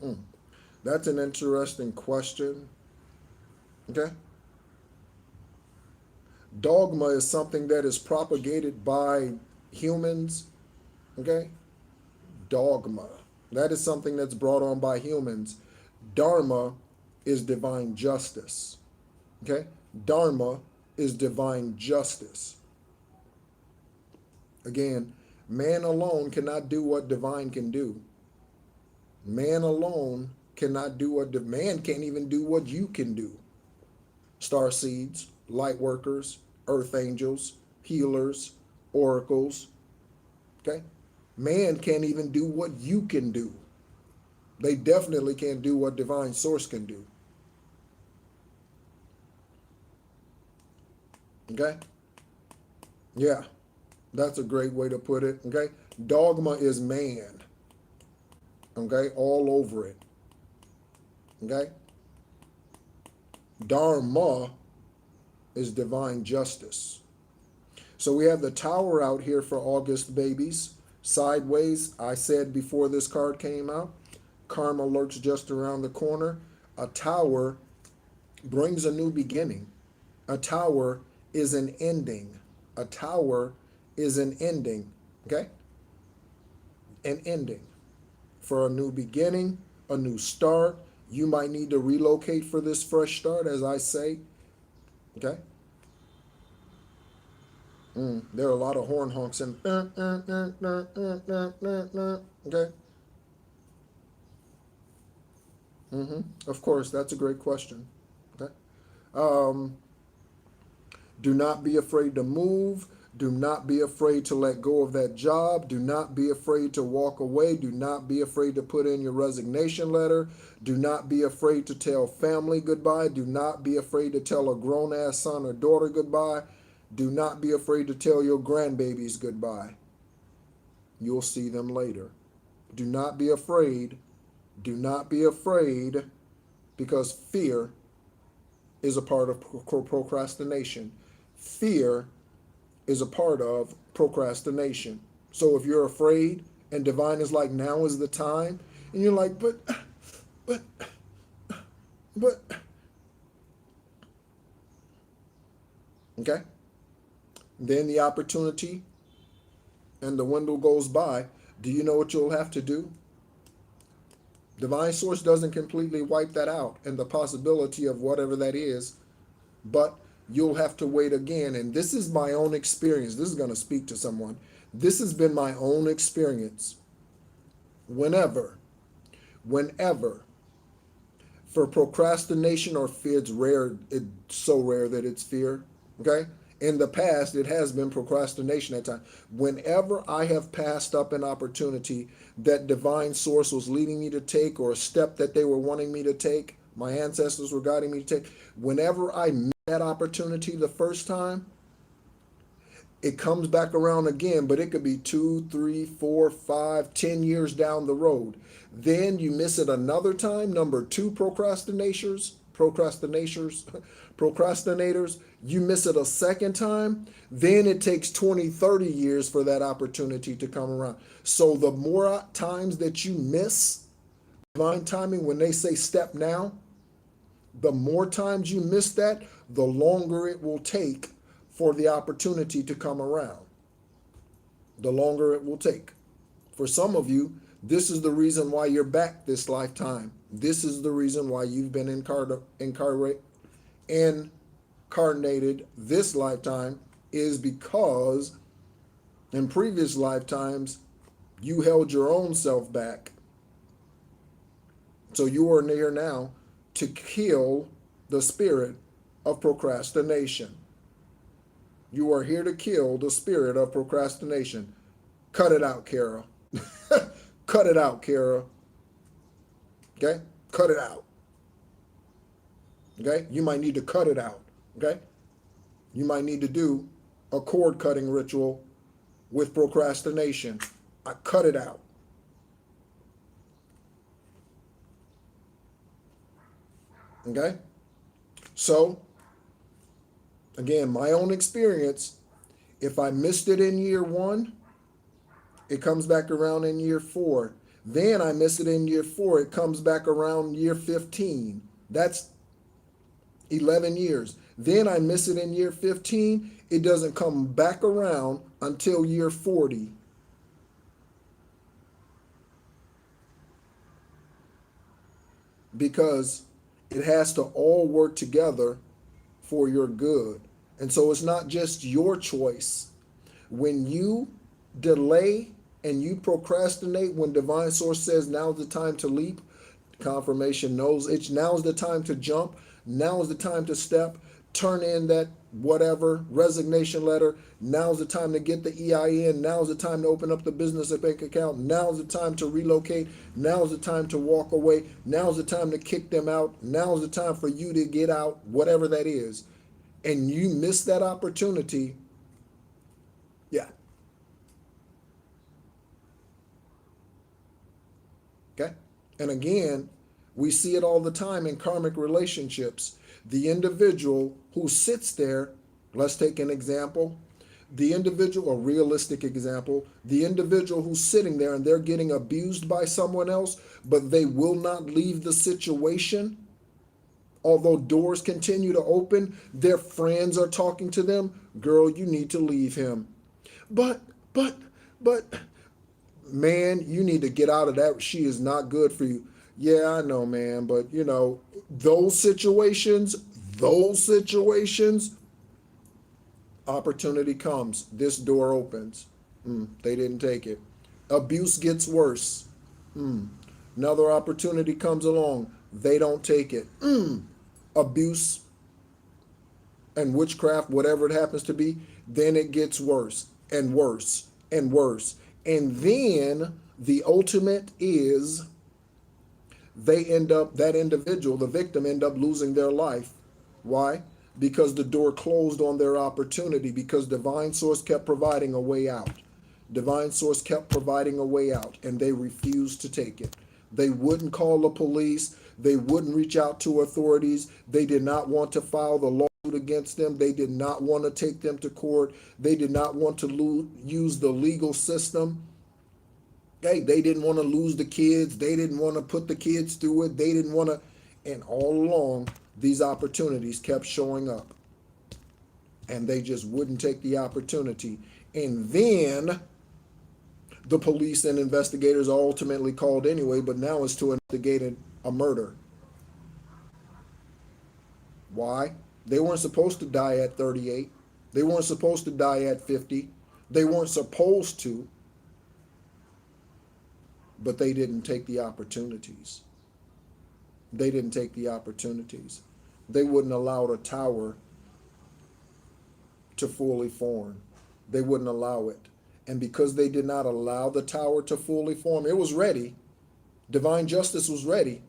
Mm, that's an interesting question. Okay. Dogma is something that is propagated by humans. Okay. Dogma. That is something that's brought on by humans. Dharma is divine justice. Okay? Dharma is divine justice. Again, man alone cannot do what divine can do. Man alone cannot do what man can't even do what you can do. Star seeds, light workers, earth angels, healers, oracles. Okay? Man can't even do what you can do. They definitely can't do what divine source can do. Okay? Yeah, that's a great way to put it. Okay? Dogma is man. Okay? All over it. Okay? Dharma is divine justice. So we have the tower out here for August babies. Sideways, I said before this card came out, karma lurks just around the corner. A tower brings a new beginning. A tower is an ending. A tower is an ending. Okay? An ending for a new beginning, a new start. You might need to relocate for this fresh start, as I say. Okay? There are a lot of horn honks and okay. Of course, that's a great question. Okay. Um, do not be afraid to move. Do not be afraid to let go of that job. Do not be afraid to walk away. Do not be afraid to put in your resignation letter. Do not be afraid to tell family goodbye. Do not be afraid to tell a grown ass son or daughter goodbye. Do not be afraid to tell your grandbabies goodbye. You'll see them later. Do not be afraid. Do not be afraid because fear is a part of procrastination. Fear is a part of procrastination. So if you're afraid and divine is like, now is the time, and you're like, but, but, okay? Then the opportunity and the window goes by. Do you know what you'll have to do? Divine source doesn't completely wipe that out and the possibility of whatever that is, but you'll have to wait again. And this is my own experience. This is going to speak to someone. This has been my own experience. Whenever, for procrastination or fear, it's rare, it's so rare that it's fear, okay? In the past, it has been procrastination at times. Whenever I have passed up an opportunity that divine source was leading me to take or a step that they were wanting me to take, my ancestors were guiding me to take, whenever I met that opportunity the first time, it comes back around again, but it could be 2, 3, 4, 5, 10 years down the road. Then you miss it another time. Number two, procrastinators, you miss it a second time. Then it takes 20, 30 years for that opportunity to come around. So the more times that you miss divine timing, when they say step now, the more times you miss that, the longer it will take for the opportunity to come around. The longer it will take. For some of you, this is the reason why you're back this lifetime. This is the reason why you've been incarnated this lifetime, is because in previous lifetimes you held your own self back. So you are here now to kill the spirit of procrastination. You are here to kill the spirit of procrastination. Cut it out, Kara. Cut it out, Kara. Okay? Cut it out. Okay? You might need to cut it out. Okay? You might need to do a cord cutting ritual with procrastination. I cut it out. Okay? So, again, my own experience, If I missed it in year 1, it comes back around in year 4. Then I miss it in year 4, it comes back around year 15. That's 11 years. Then I miss it in year 15, it doesn't come back around until year 40. Because it has to all work together for your good. And so it's not just your choice. When you delay and you procrastinate, when divine source says now's the time to leap, confirmation knows it's now's the time to jump, now's the time to step, turn in that whatever resignation letter, now's the time to get the EIN, now's the time to open up the business bank account, now's the time to relocate, now's the time to walk away, now's the time to kick them out, now's the time for you to get out, whatever that is, and you miss that opportunity. Yeah. Okay. And again, we see it all the time in karmic relationships. The individual who sits there, let's take an example, the individual, a realistic example, the individual who's sitting there and they're getting abused by someone else, but they will not leave the situation. Although doors continue to open, their friends are talking to them, girl, you need to leave him. But, but, but, man, you need to get out of that. She is not good for you. Yeah, I know, man, but those situations, opportunity comes. This door opens. They didn't take it. Abuse gets worse. Another opportunity comes along. They don't take it. Abuse and witchcraft, whatever it happens to be, then it gets worse and worse and worse. And then the ultimate is they end up, that individual, the victim, end up losing their life. Why? Because the door closed on their opportunity, because divine source kept providing a way out. Divine source kept providing a way out, and they refused to take it. They wouldn't call the police. They wouldn't reach out to authorities. They did not want to file the lawsuit against them. They did not want to take them to court. They did not want to use the legal system. Hey, they didn't want to lose the kids. They didn't want to put the kids through it. They didn't want to. And all along, these opportunities kept showing up. And they just wouldn't take the opportunity. And then the police and investigators are ultimately called anyway, but now it's to investigate a murder. Why? They weren't supposed to die at 38. They weren't supposed to die at 50. They weren't supposed to. But they didn't take the opportunities. They didn't take the opportunities. They wouldn't allow the tower to fully form. They wouldn't allow it. And because they did not allow the tower to fully form, it was ready. Divine justice was ready.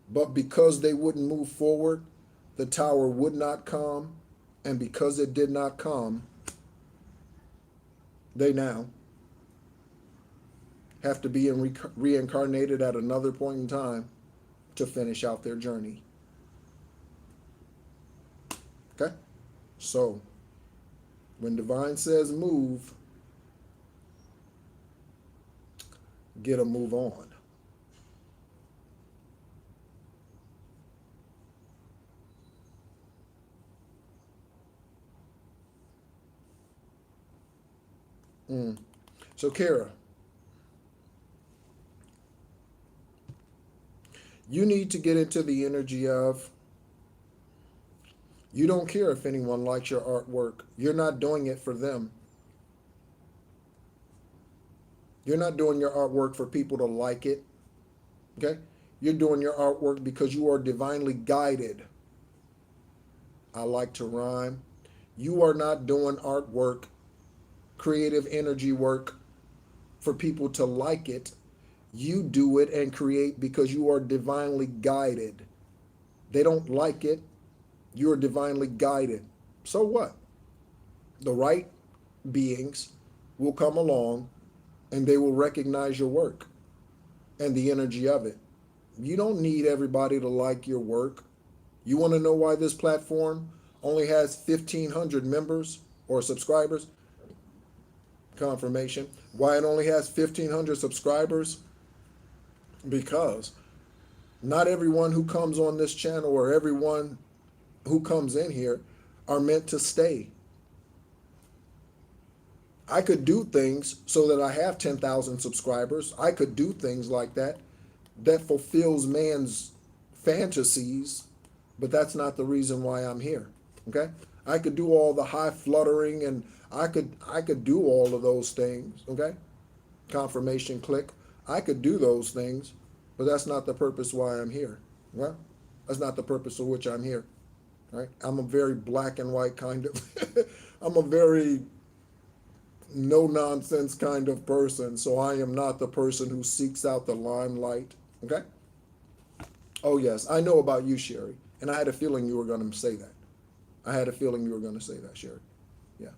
But because they wouldn't move forward, the tower would not come. And because it did not come, they now have to be reincarnated at another point in time to finish out their journey. Okay? So, when divine says move, get a move on. So, Kara, you need to get into the energy of, you don't care if anyone likes your artwork. You're not doing it for them. You're not doing your artwork for people to like it. Okay? You're doing your artwork because you are divinely guided. I like to rhyme. You are not doing artwork, creative energy work for people to like it. You do it and create because you are divinely guided. They don't like it. You are divinely guided. So what? The right beings will come along and they will recognize your work and the energy of it. You don't need everybody to like your work. You want to know why this platform only has 1,500 members or subscribers? Confirmation. Why it only has 1,500 subscribers? Because not everyone who comes on this channel or everyone who comes in here are meant to stay. I could do things so that I have 10,000 subscribers. I could do things like that that fulfills man's fantasies, but that's not the reason why I'm here. Okay? I could do all the high fluttering and I could do all of those things, okay? Confirmation click. I could do those things, but that's not the purpose why I'm here. Well, that's not the purpose for which I'm here. Right? I'm a very black and white kind of I'm a very no nonsense kind of person, so I am not the person who seeks out the limelight. Okay? Oh yes, I know about you, Sherry, and I had a feeling you were going to say that. I had a feeling you were going to say that, Sherry. Yeah.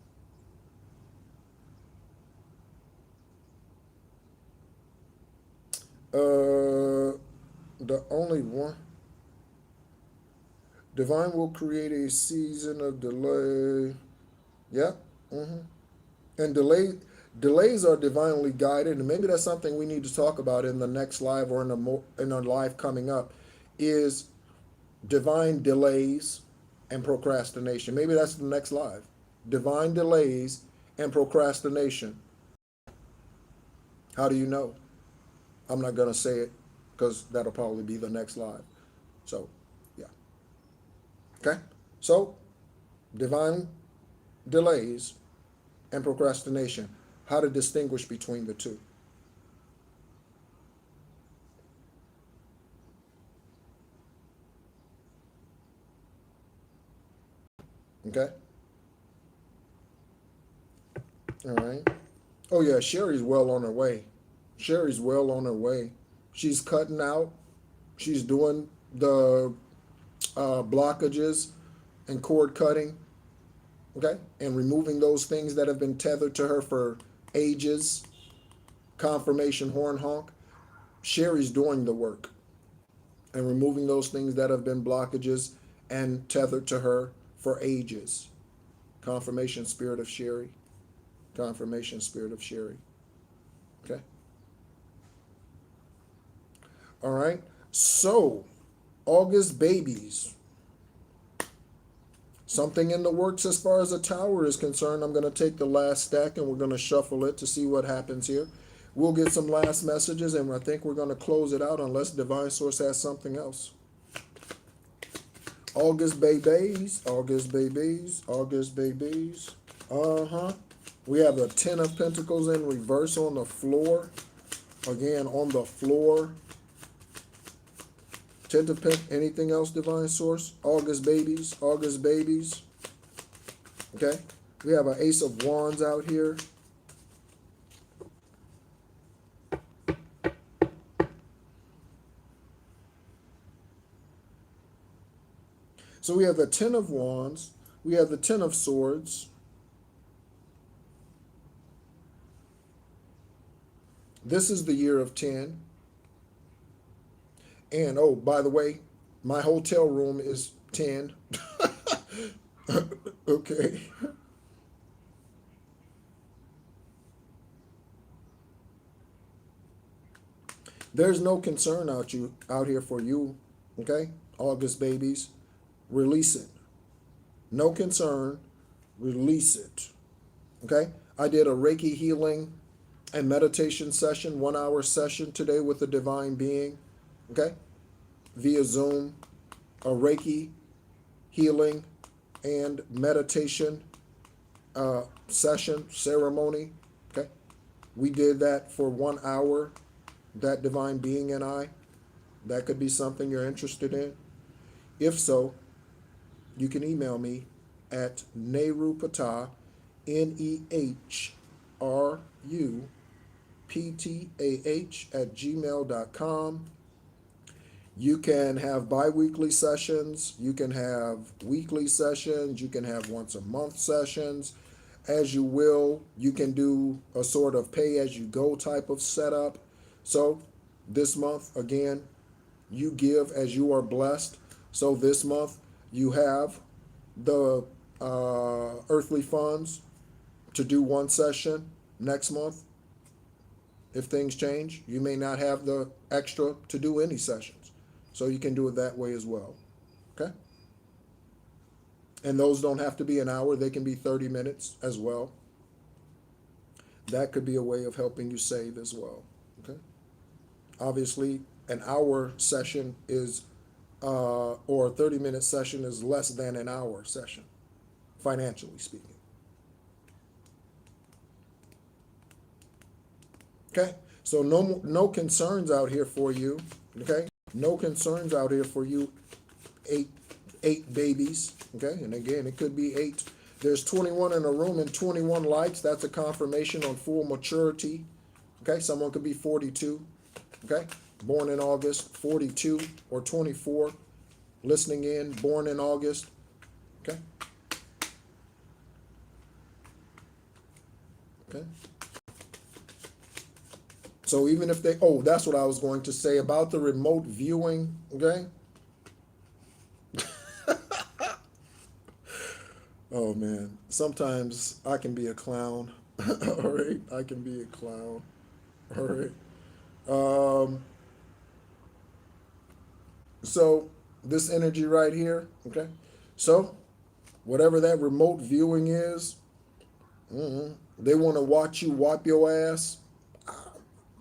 The only one. Divine will create a season of delay. Yeah. Mm-hmm. And delays are divinely guided, and maybe that's something we need to talk about in the next live or in a live coming up. Is divine delays and procrastination. Maybe that's the next live. Divine delays and procrastination. How do you know? I'm not going to say it because that'll probably be the next live. So, yeah. Okay? So, divine delays and procrastination. How to distinguish between the two. Okay? All right. Oh, yeah, Sherry's well on her way. Sherry's well on her way. She's cutting out. She's doing the blockages and cord cutting, okay? And removing those things that have been tethered to her for ages. Confirmation horn honk. Sherry's doing the work and removing those things that have been blockages and tethered to her for ages. Confirmation spirit of Sherry. Confirmation spirit of Sherry. Okay? All right. So, August babies. Something in the works as far as a tower is concerned. I'm going to take the last stack and we're going to shuffle it to see what happens here. We'll get some last messages and I think we're going to close it out unless Divine Source has something else. August babies, August babies, August babies. Uh-huh. We have the Ten of Pentacles in reverse on the floor. Again, on the floor. Ten of Pentacles. Anything else, Divine Source? August babies, August babies. Okay. We have an Ace of Wands out here. So we have the Ten of Wands. We have the Ten of Swords. This is the year of 10. And, oh, by the way, my hotel room is 10. Okay. There's no concern out here for you, okay? August babies, release it. No concern, release it, okay? I did a Reiki healing and meditation session, 1 hour session today with the divine being, okay? Via Zoom, a Reiki healing and meditation session, ceremony, okay? We did that for 1 hour, that divine being and I. That could be something you're interested in. If so, you can email me at nehrupatah, nehrupatah@gmail.com. You can have bi-weekly sessions. You can have weekly sessions. You can have once a month sessions. As you will, you can do a sort of pay-as-you-go type of setup. So this month, again, you give as you are blessed. So this month, you have the earthly funds to do one session. Next month, if things change, you may not have the extra to do any sessions. So you can do it that way as well. Okay? And those don't have to be an hour, they can be 30 minutes as well. That could be a way of helping you save as well. Okay? Obviously, an hour session is, or a 30-minute session is less than an hour session, financially speaking. Okay? So no concerns out here for you. Okay? No concerns out here for you, eight babies. Okay? And again, it could be 8. There's 21 in a room and 21 lights. That's a confirmation on full maturity. Okay? Someone could be 42. Okay? Born in August, 42 or 24, listening in, born in August. Okay? Okay? So even if they, oh, that's what I was going to say about the remote viewing, okay? Oh man, sometimes I can be a clown. All right, I can be a clown. All right. So this energy right here, okay? So whatever that remote viewing is, they want to watch you wipe your ass.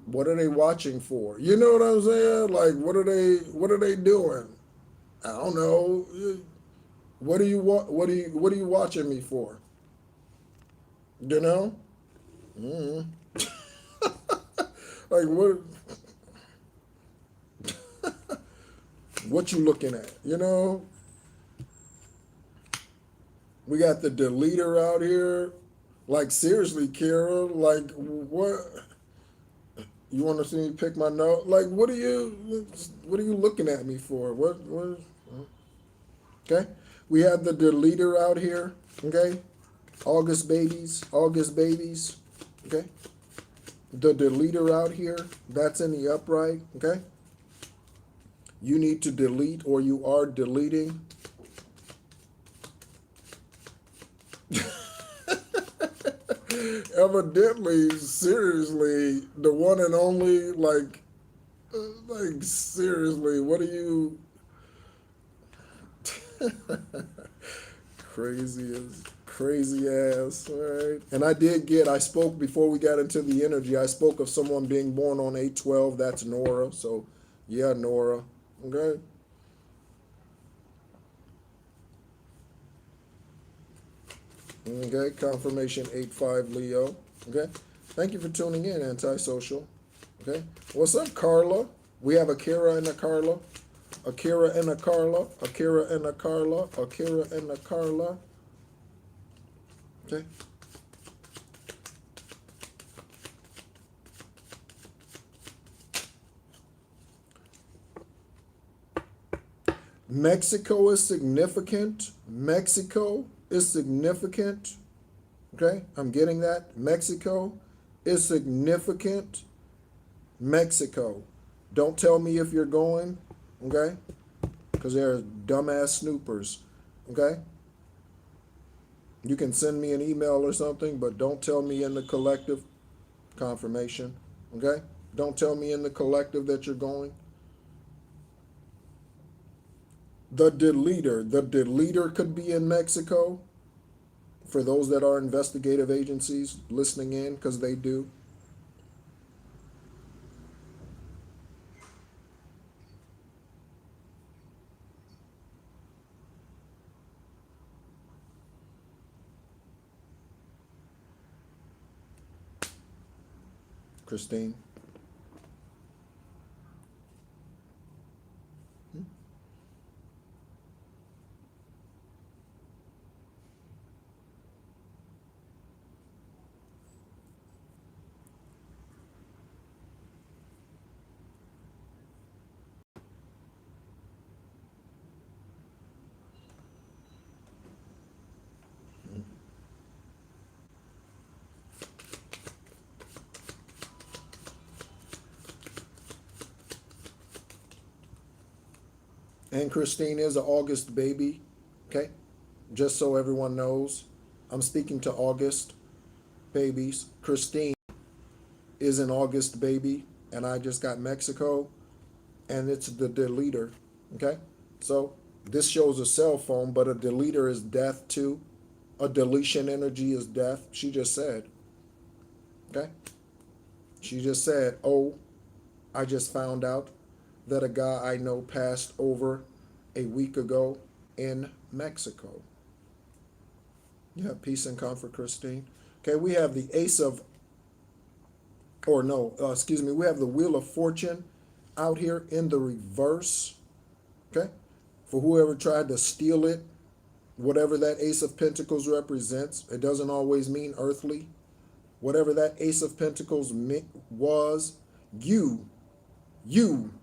What are they watching for? You know what I'm saying? Like, what are they doing? I don't know. What are you watching me for? You know? Like what you looking at? You know? We got the deleter out here. Like, seriously, Kara, like, what? You want to see me pick my nose? Like, what are you looking at me for? What? Okay, we have the deleter out here. Okay, August babies. Okay, the deleter out here. That's in the upright. Okay, you need to delete, or you are deleting. Evidently, seriously, the one and only, like seriously, what are you? Crazy ass, all right. And I spoke before we got into the energy. I spoke of someone being born on 8/12. That's Nora. So, yeah, Nora. Okay. Okay, confirmation 8/5 Leo. Okay, thank you for tuning in, Antisocial. Okay, what's up, Carla? We have Akira and a Carla. Akira and a Carla. Akira and a Carla. Akira and a Carla. Okay. Mexico is significant. Mexico is significant. Okay, I'm getting that. Mexico is significant. Mexico. Don't tell me if you're going, okay? Because they're dumbass snoopers, okay? You can send me an email or something, but don't tell me in the collective confirmation, okay? Don't tell me in the collective that you're going. The deleter could be in Mexico. For those that are investigative agencies listening in, because they do. Christine. And Christine is an August baby, okay? Just so everyone knows, I'm speaking to August. babies. Christine is an August baby, and I just got Mexico, and it's the deleter. Okay? So this shows a cell phone, but a deleter is death too. A deletion energy is death. She just said. Okay? She just said, oh, I just found out that a guy I know passed over a week ago in Mexico. Yeah, peace and comfort, Christine. Okay, we have the ace of, or no, excuse me, we have the wheel of fortune out here in the reverse. Okay, for whoever tried to steal it, whatever that ace of pentacles represents, it doesn't always mean earthly. Whatever that ace of pentacles was, you, you,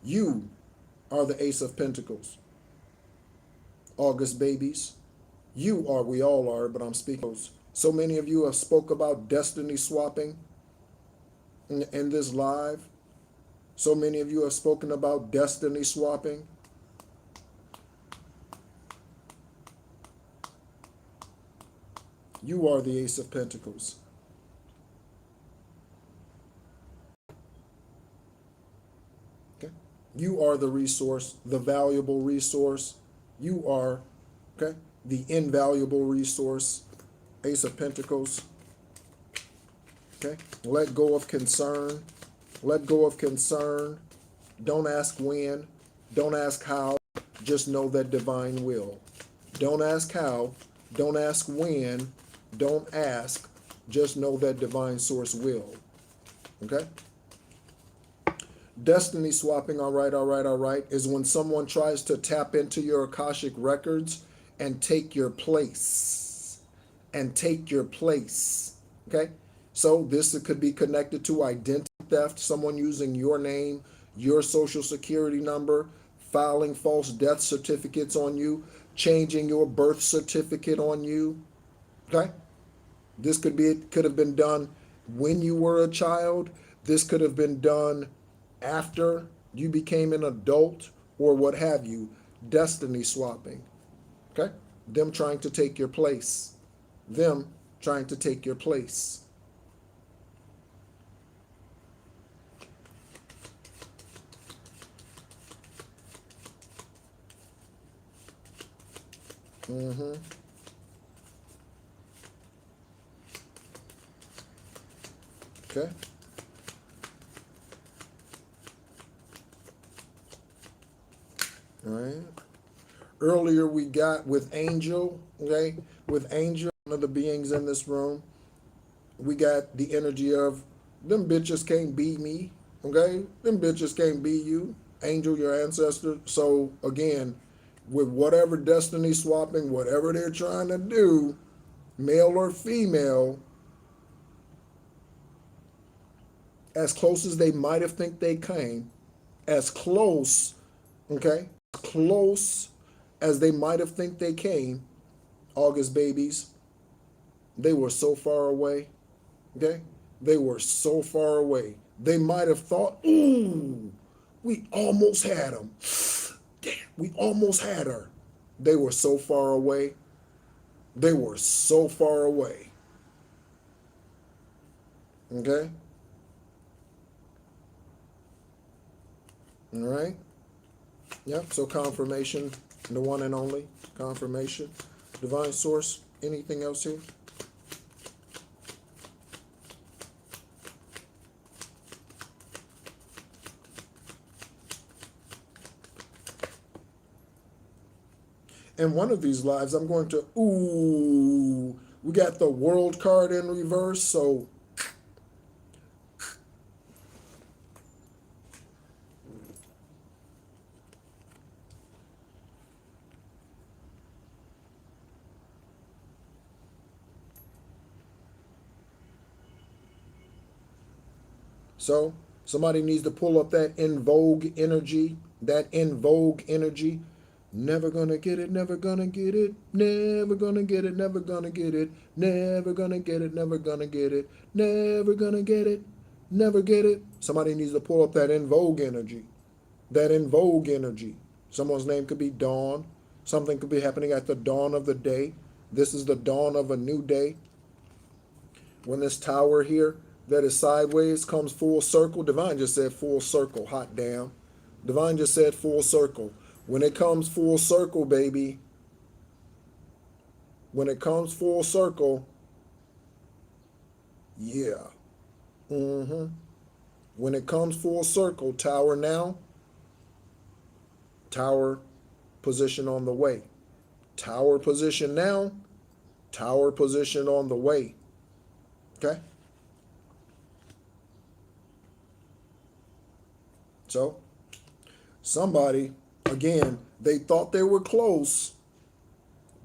you are the ace of pentacles. August babies. You are, we all are, but I'm speaking. So many of you have spoke about destiny swapping in this live. So many of you have spoken about destiny swapping. You are the ace of pentacles. Okay? You are the resource, the valuable resource. You are, okay, the invaluable resource. Ace of Pentacles. Okay? Let go of concern. Let go of concern. Don't ask when. Don't ask how. Just know that divine will. Don't ask how. Don't ask when. Don't ask. Just know that divine source will. Okay? Destiny swapping, all right, is when someone tries to tap into your Akashic records and take your place. And take your place. Okay? So this could be connected to identity theft, someone using your name, your social security number, filing false death certificates on you, changing your birth certificate on you. Okay? This could have been done when you were a child. This could have been done after you became an adult or what have you. Destiny swapping. Okay? Them trying to take your place. Them trying to take your place. Mm-hmm. Okay. All right. Earlier we got with Angel, okay? With Angel, one of the beings in this room, we got the energy of them bitches can't beat me, okay? Them bitches can't beat you. Angel, your ancestor. So again, with whatever destiny swapping, whatever they're trying to do, male or female, as close as they might have think they came, as close, okay, close as they might have think they came, August babies, they were so far away, okay? They were so far away. They might have thought, ooh, we almost had them. Damn, we almost had her. They were so far away. They were so far away. Okay? All right? Yep, so confirmation, the one and only confirmation. Divine source, anything else here? In one of these lives, I'm going to, ooh, we got the world card in reverse, so so somebody needs to pull up that in vogue energy, that in vogue energy. Never gonna get it, never gonna get it, never gonna get it, never gonna get it, never gonna get it, never gonna get it, never gonna get it, never get it. Somebody needs to pull up that in vogue energy, that in vogue energy. Someone's name could be Dawn. Something could be happening at the dawn of the day. This is the dawn of a new day. When this tower here that is sideways comes full circle, Divine just said full circle, hot damn. Divine just said full circle. When it comes full circle, baby, when it comes full circle, yeah. Mm-hmm. When it comes full circle, tower now, tower position on the way. Tower position now, tower position on the way. Okay? So, somebody, again, they thought they were close,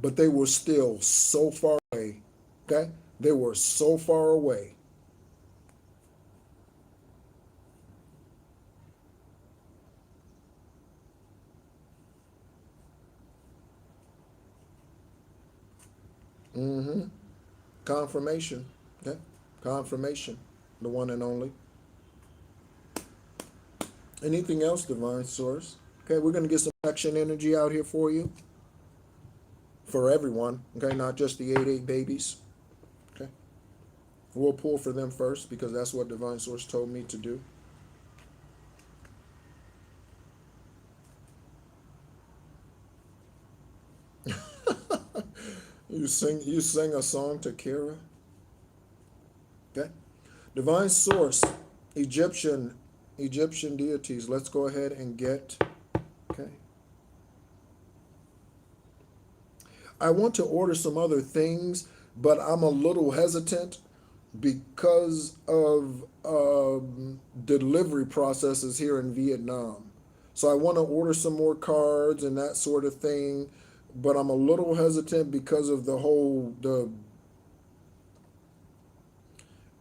but they were still so far away. Okay? They were so far away. Mm-hmm. Confirmation. Okay? Confirmation. The one and only. Anything else, Divine Source? Okay, we're going to get some action energy out here for you. For everyone. Okay, not just the 8-8 babies. Okay. We'll pull for them first because that's what Divine Source told me to do. You sing a song to Kira. Okay. Divine Source, Egyptian deities. Let's go ahead and get. Okay. I want to order some other things, but I'm a little hesitant because of delivery processes here in Vietnam. So I want to order some more cards and that sort of thing, but I'm a little hesitant because of the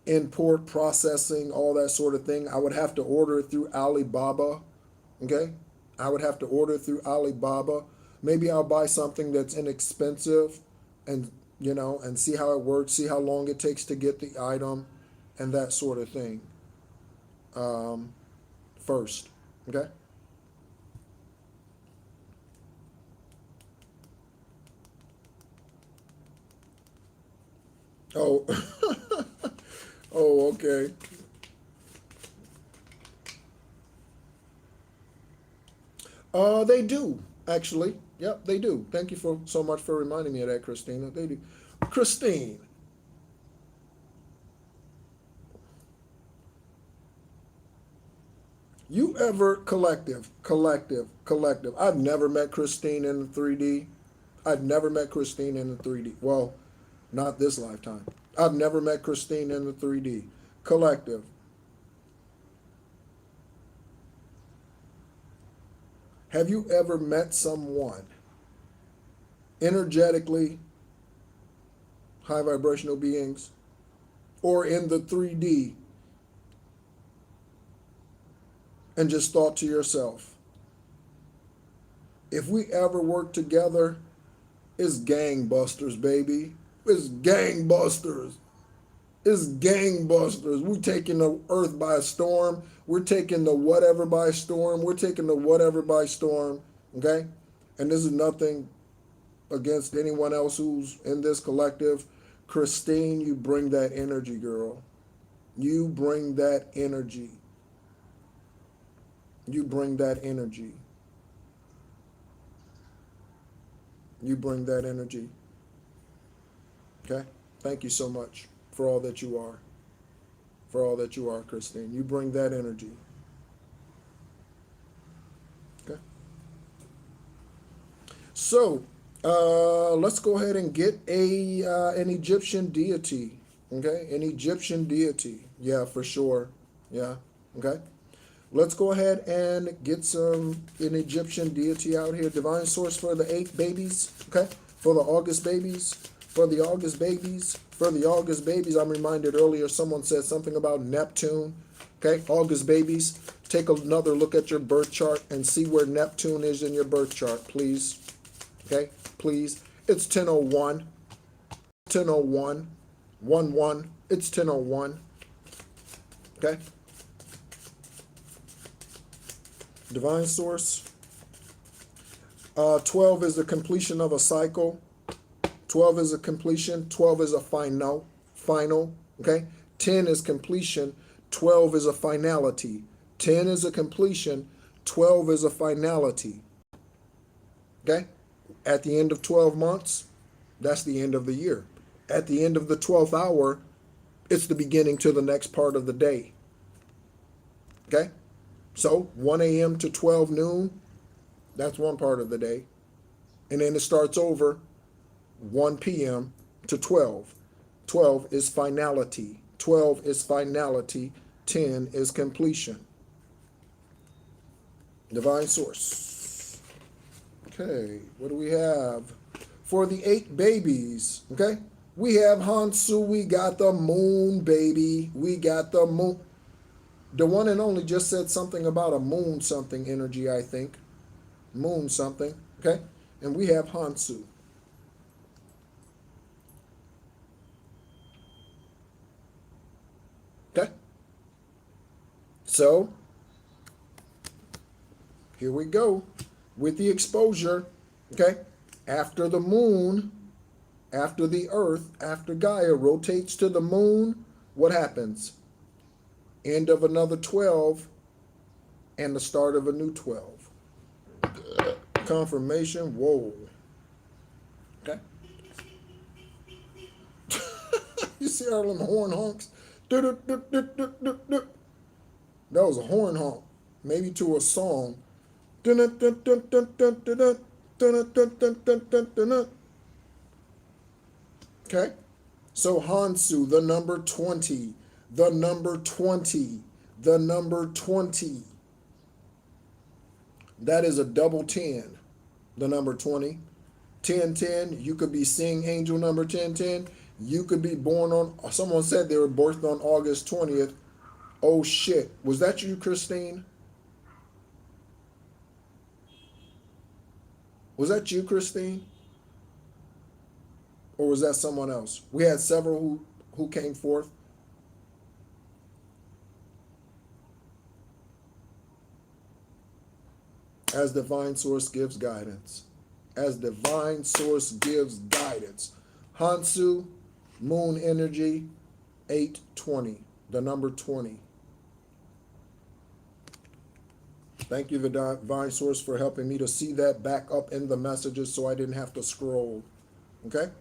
import processing, all that sort of thing. I would have to order it through Alibaba. Okay? I would have to order it through Alibaba. Maybe I'll buy something that's inexpensive and and see how it works, see how long it takes to get the item and that sort of thing. First. Okay? Oh. Oh, okay. They do, actually. Yep, they do. Thank you for so much for reminding me of that, Christina. They do. Christine, you ever collective. I've never met Christine in the 3D. I've never met Christine in the 3D. Well, not this lifetime. I've never met Christine in the 3D. Collective. Have you ever met someone energetically, high vibrational beings, or in the 3D, and just thought to yourself, if we ever work together, it's gangbusters, baby. It's gangbusters. It's gangbusters. We're taking the earth by storm. We're taking the whatever by storm. We're taking the whatever by storm. Okay? And this is nothing against anyone else who's in this collective. Christine, you bring that energy, girl. You bring that energy. You bring that energy. You bring that energy. Okay? Thank you so much for all that you are. For all that you are, Christine. You bring that energy. Okay? So, let's go ahead and get an Egyptian deity. Okay? An Egyptian deity. Yeah, for sure. Yeah. Okay? Let's go ahead and get an Egyptian deity out here. Divine source for the 8 babies. Okay? For the August babies. For the August babies. For the August babies. I'm reminded earlier someone said something about Neptune. Okay? August babies. Take another look at your birth chart and see where Neptune is in your birth chart, please. Okay? Please. It's 10:01. 10:01. 1-1. It's 10:01. Okay? Divine source. 12 is the completion of a cycle. 12 is a completion. 12 is a final. Okay. 10 is completion. 12 is a finality. 10 is a completion. 12 is a finality. Okay. At the end of 12 months, that's the end of the year. At the end of the 12th hour, it's the beginning to the next part of the day. Okay. So 1 a.m. to 12 noon, that's one part of the day. And then it starts over 1 p.m. to 12. 12 is finality. 12 is finality. 10 is completion. Divine source. Okay, what do we have? For the 8 babies, okay? We have Hansu, we got the moon, baby. We got the moon. The one and only just said something about a moon something energy, I think. Moon something, okay? And we have Hansu. Okay? So, here we go with the exposure, okay? After the moon, after the earth, after Gaia rotates to the moon, what happens? End of another 12 and the start of a new 12. Confirmation, whoa. Okay? You see all them horn honks? That was a horn honk, maybe to a song. Okay? So Hansu, the number 20, the number 20, the number 20. That is a double 10, the number 20. 1010, you could be seeing angel number 1010. You could be born on, someone said they were birthed on August 20th. Oh shit. Was that you, Christine? Was that you, Christine? Or was that someone else? We had several who came forth. As divine source gives guidance. As divine source gives guidance. Hansu, moon energy, 820, the number 20. Thank you, the divine source, for helping me to see that back up in the messages so I didn't have to scroll. Okay?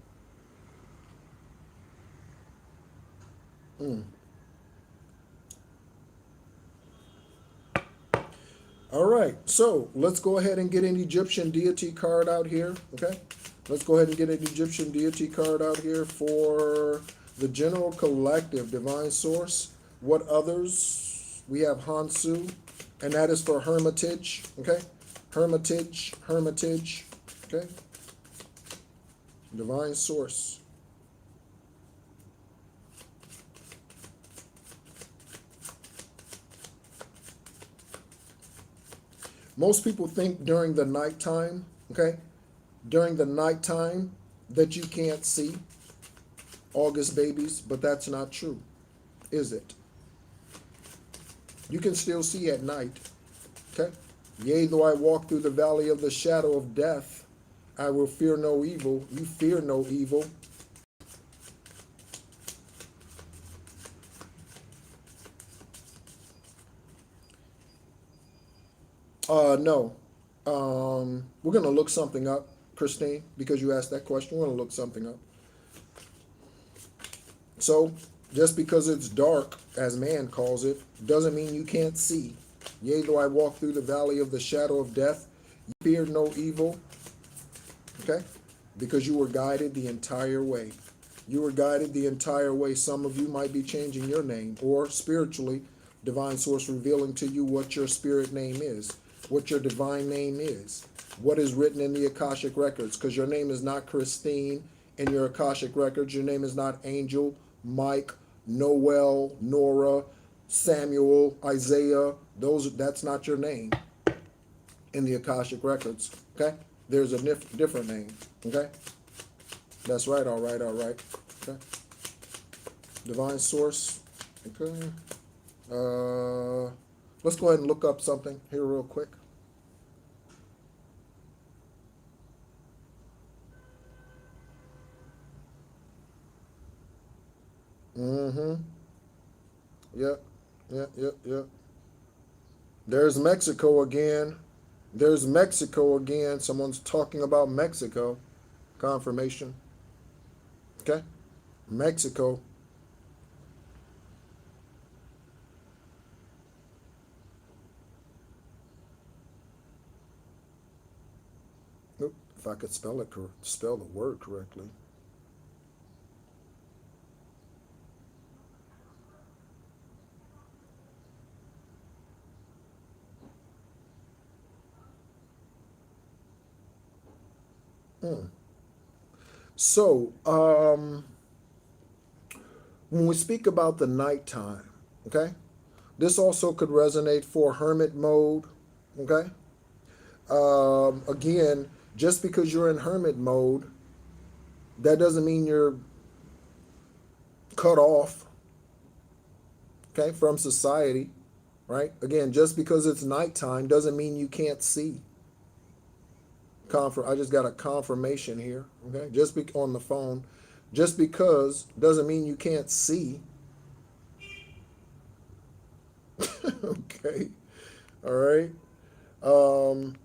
All right, so let's go ahead and get an Egyptian deity card out here, okay? Let's go ahead and get an Egyptian deity card out here for the general collective, divine source. What others? We have Hansu, and that is for hermitage, okay? Hermitage, okay? Divine source. Most people think during the nighttime, okay? During the nighttime that you can't see August babies, but that's not true, is it? You can still see at night, okay? Yea, though I walk through the valley of the shadow of death, I will fear no evil. You fear no evil. No. We're going to look something up, Christine, because you asked that question. We're going to look something up. So, just because it's dark, as man calls it, doesn't mean you can't see. Yea, though I walk through the valley of the shadow of death, you fear no evil. Okay? Because you were guided the entire way. You were guided the entire way. Some of you might be changing your name, or spiritually, divine source revealing to you what your spirit name is, what your divine name is, what is written in the Akashic records, because your name is not Christine in your Akashic records. Your name is not Angel, Mike, Noel, Nora, Samuel, Isaiah. That's not your name in the Akashic records. Okay? There's a different name. Okay? That's right, all right. Okay? Divine source. Okay. Let's go ahead and look up something here real quick. Mm-hmm. Yep. Yep. Yep. Yep. There's Mexico again. There's Mexico again. Someone's talking about Mexico. Confirmation. Okay. Mexico. Oop, if I could spell the word correctly. Mm. So, when we speak about the nighttime, okay, this also could resonate for hermit mode, okay. Again, just because you're in hermit mode, that doesn't mean you're cut off, okay, from society, right? Again, just because it's nighttime doesn't mean you can't see. I just got a confirmation here, okay? On the phone, just because doesn't mean you can't see, okay? All right. Um,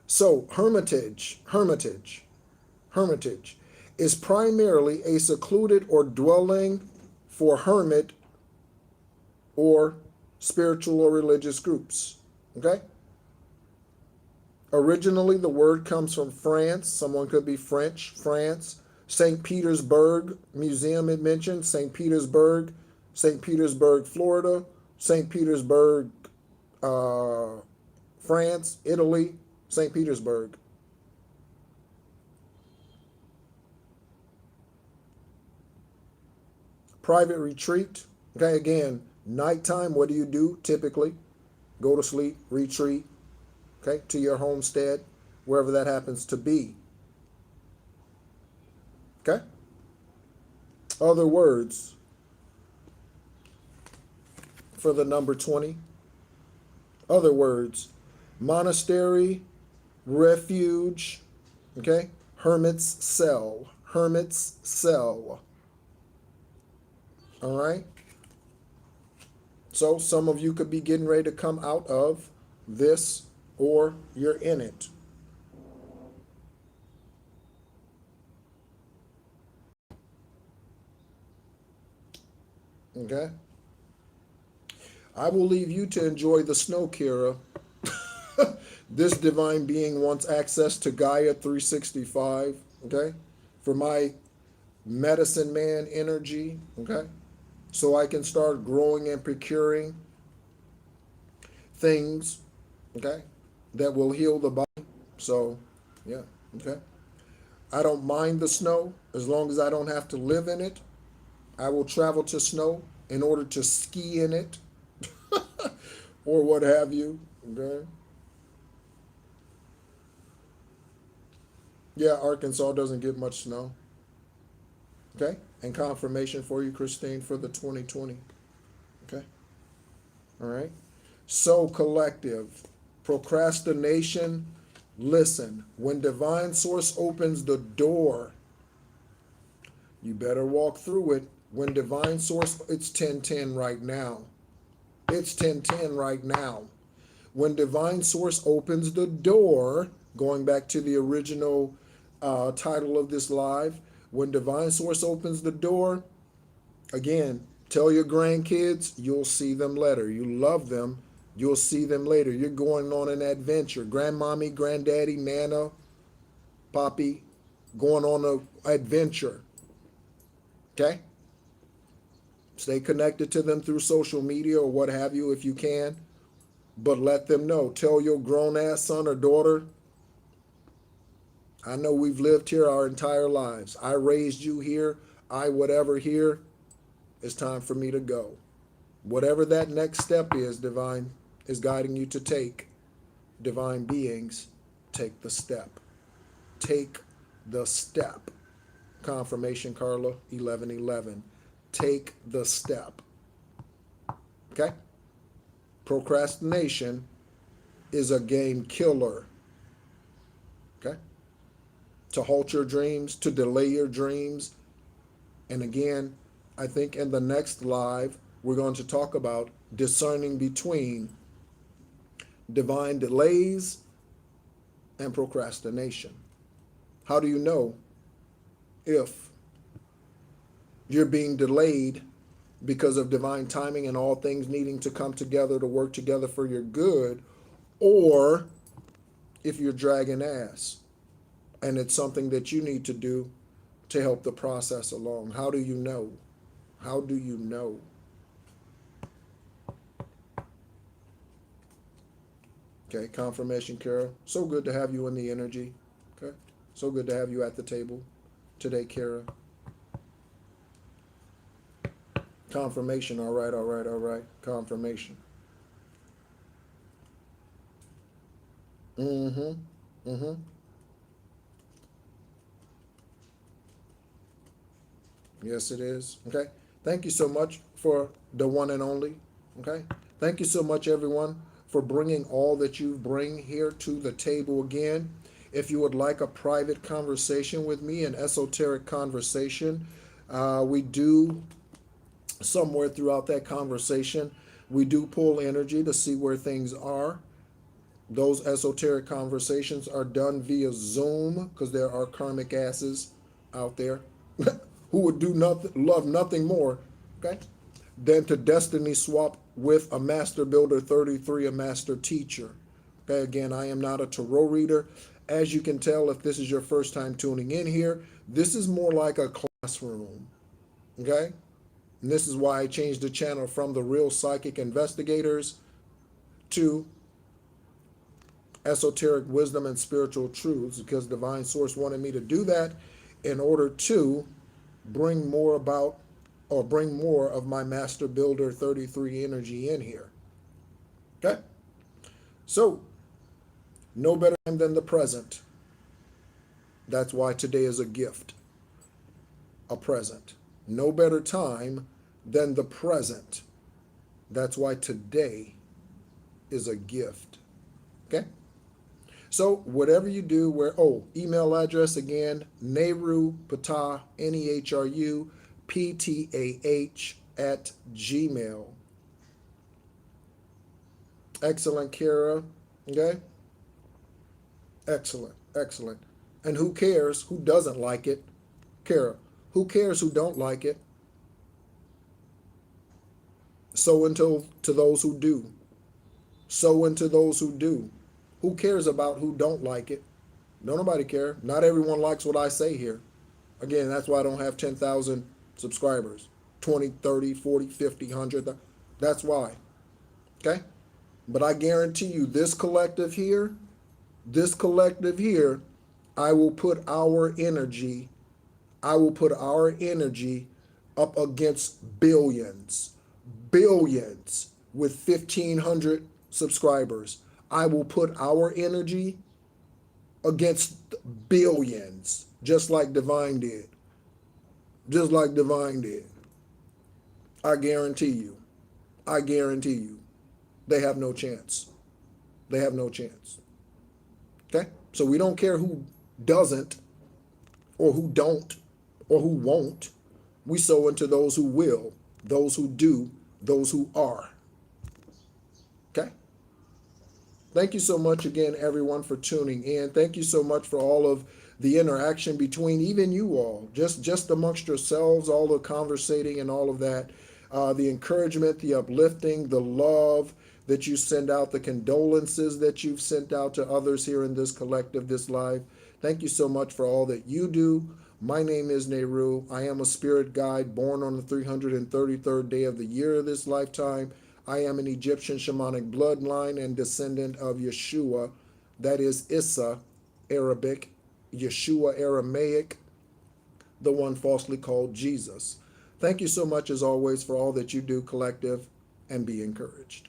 so hermitage is primarily a secluded or dwelling for hermit or spiritual or religious groups. Okay? Originally, the word comes from France. Someone could be French, France. St. Petersburg Museum, it mentioned. St. Petersburg, Florida. St. Petersburg, uh, France, Italy, St. Petersburg. Private retreat. Okay, again, nighttime, what do you do typically? Go to sleep, retreat, okay, to your homestead, wherever that happens to be. Okay? Other words for the number 20. Other words: monastery, refuge, okay? Hermit's cell. Hermit's cell. All right? So some of you could be getting ready to come out of this or you're in it. Okay? I will leave you to enjoy the snow, Kira. This divine being wants access to Gaia 365, okay? For my medicine man energy, okay? So I can start growing and procuring things, okay, that will heal the body. So, yeah, okay. I don't mind the snow as long as I don't have to live in it. I will travel to snow in order to ski in it or what have you, okay? Yeah, Arkansas doesn't get much snow. Okay? And confirmation for you, Christine, for the 2020. Okay? All right? So, collective, procrastination. Listen, when divine source opens the door, you better walk through it. When divine source, it's 10:10 right now. It's 10:10 right now. When divine source opens the door, going back to the original title of this live, when divine source opens the door, again, tell your grandkids you'll see them later. You love them, you'll see them later. You're going on an adventure. Grandmommy, granddaddy, nana, poppy, going on an adventure. Okay? Stay connected to them through social media or what have you if you can. But let them know. Tell your grown ass son or daughter, I know we've lived here our entire lives. I raised you here. I whatever here. It's time for me to go. Whatever that next step is, divine is guiding you to take. Divine beings, take the step. Take the step. Confirmation, Carla, 11:11. Take the step. Okay? Procrastination is a game killer. Okay? to halt your dreams, to delay your dreams. And again, I think in the next live, we're going to talk about discerning between divine delays and procrastination. How do you know if you're being delayed because of divine timing and all things needing to come together to work together for your good, or if you're dragging ass and it's something that you need to do to help the process along? How do you know? How do you know? Okay, confirmation, Kara. So good to have you in the energy. Okay, so good to have you at the table today, Kara. Confirmation. All right, all right, all right. Confirmation. Mm-hmm. Mm-hmm. Yes, it is. Okay. Thank you so much for the one and only. Okay. Thank you so much, everyone, for bringing all that you bring here to the table again. If you would like a private conversation with me, an esoteric conversation, we do somewhere throughout that conversation, we do pull energy to see where things are. Those esoteric conversations are done via Zoom because there are karmic asses out there who would do nothing, love nothing more, okay, than to destiny swap with a master builder 33, a master teacher. Okay, again, I am not a tarot reader. As you can tell, if this is your first time tuning in here, this is more like a classroom. Okay, and this is why I changed the channel from the Real Psychic Investigators to Esoteric Wisdom and Spiritual Truths, because Divine Source wanted me to do that in order to bring more about, or bring more of my Master Builder 33 energy in here. Okay? So, no better time than the present. That's why today is a gift, a present. No better time than the present. That's why today is a gift. Okay? So whatever you do, email address again, Nehru Patah, Nehru Ptah @gmail. Excellent, Kara. Okay? Excellent, excellent. And who cares who doesn't like it? Kara, who cares who don't like it? So until to those who do. So unto those who do. Who cares about who don't like it? No, nobody care. Not everyone likes what I say here. Again, that's why I don't have 10,000 subscribers. 20, 30, 40, 50, 100. That's why. Okay? But I guarantee you this collective here, I will put our energy, up against billions with 1,500 subscribers. I will put our energy against billions, just like Divine did. Just like Divine did. I guarantee you. I guarantee you. They have no chance. They have no chance. Okay? So we don't care who doesn't, or who don't, or who won't. We sow into those who will, those who do, those who are. Okay? Thank you so much again, everyone, for tuning in. Thank you so much for all of the interaction between even you all, just amongst yourselves, all the conversating and all of that, the encouragement, the uplifting, the love that you send out, the condolences that you've sent out to others here in this collective, this live. Thank you so much for all that you do. My name is Nehru. I am a spirit guide born on the 333rd day of the year of this lifetime. I am an Egyptian shamanic bloodline and descendant of Yeshua. That is Issa, Arabic, Yeshua, Aramaic, the one falsely called Jesus. Thank you so much, as always, for all that you do, collective, and be encouraged.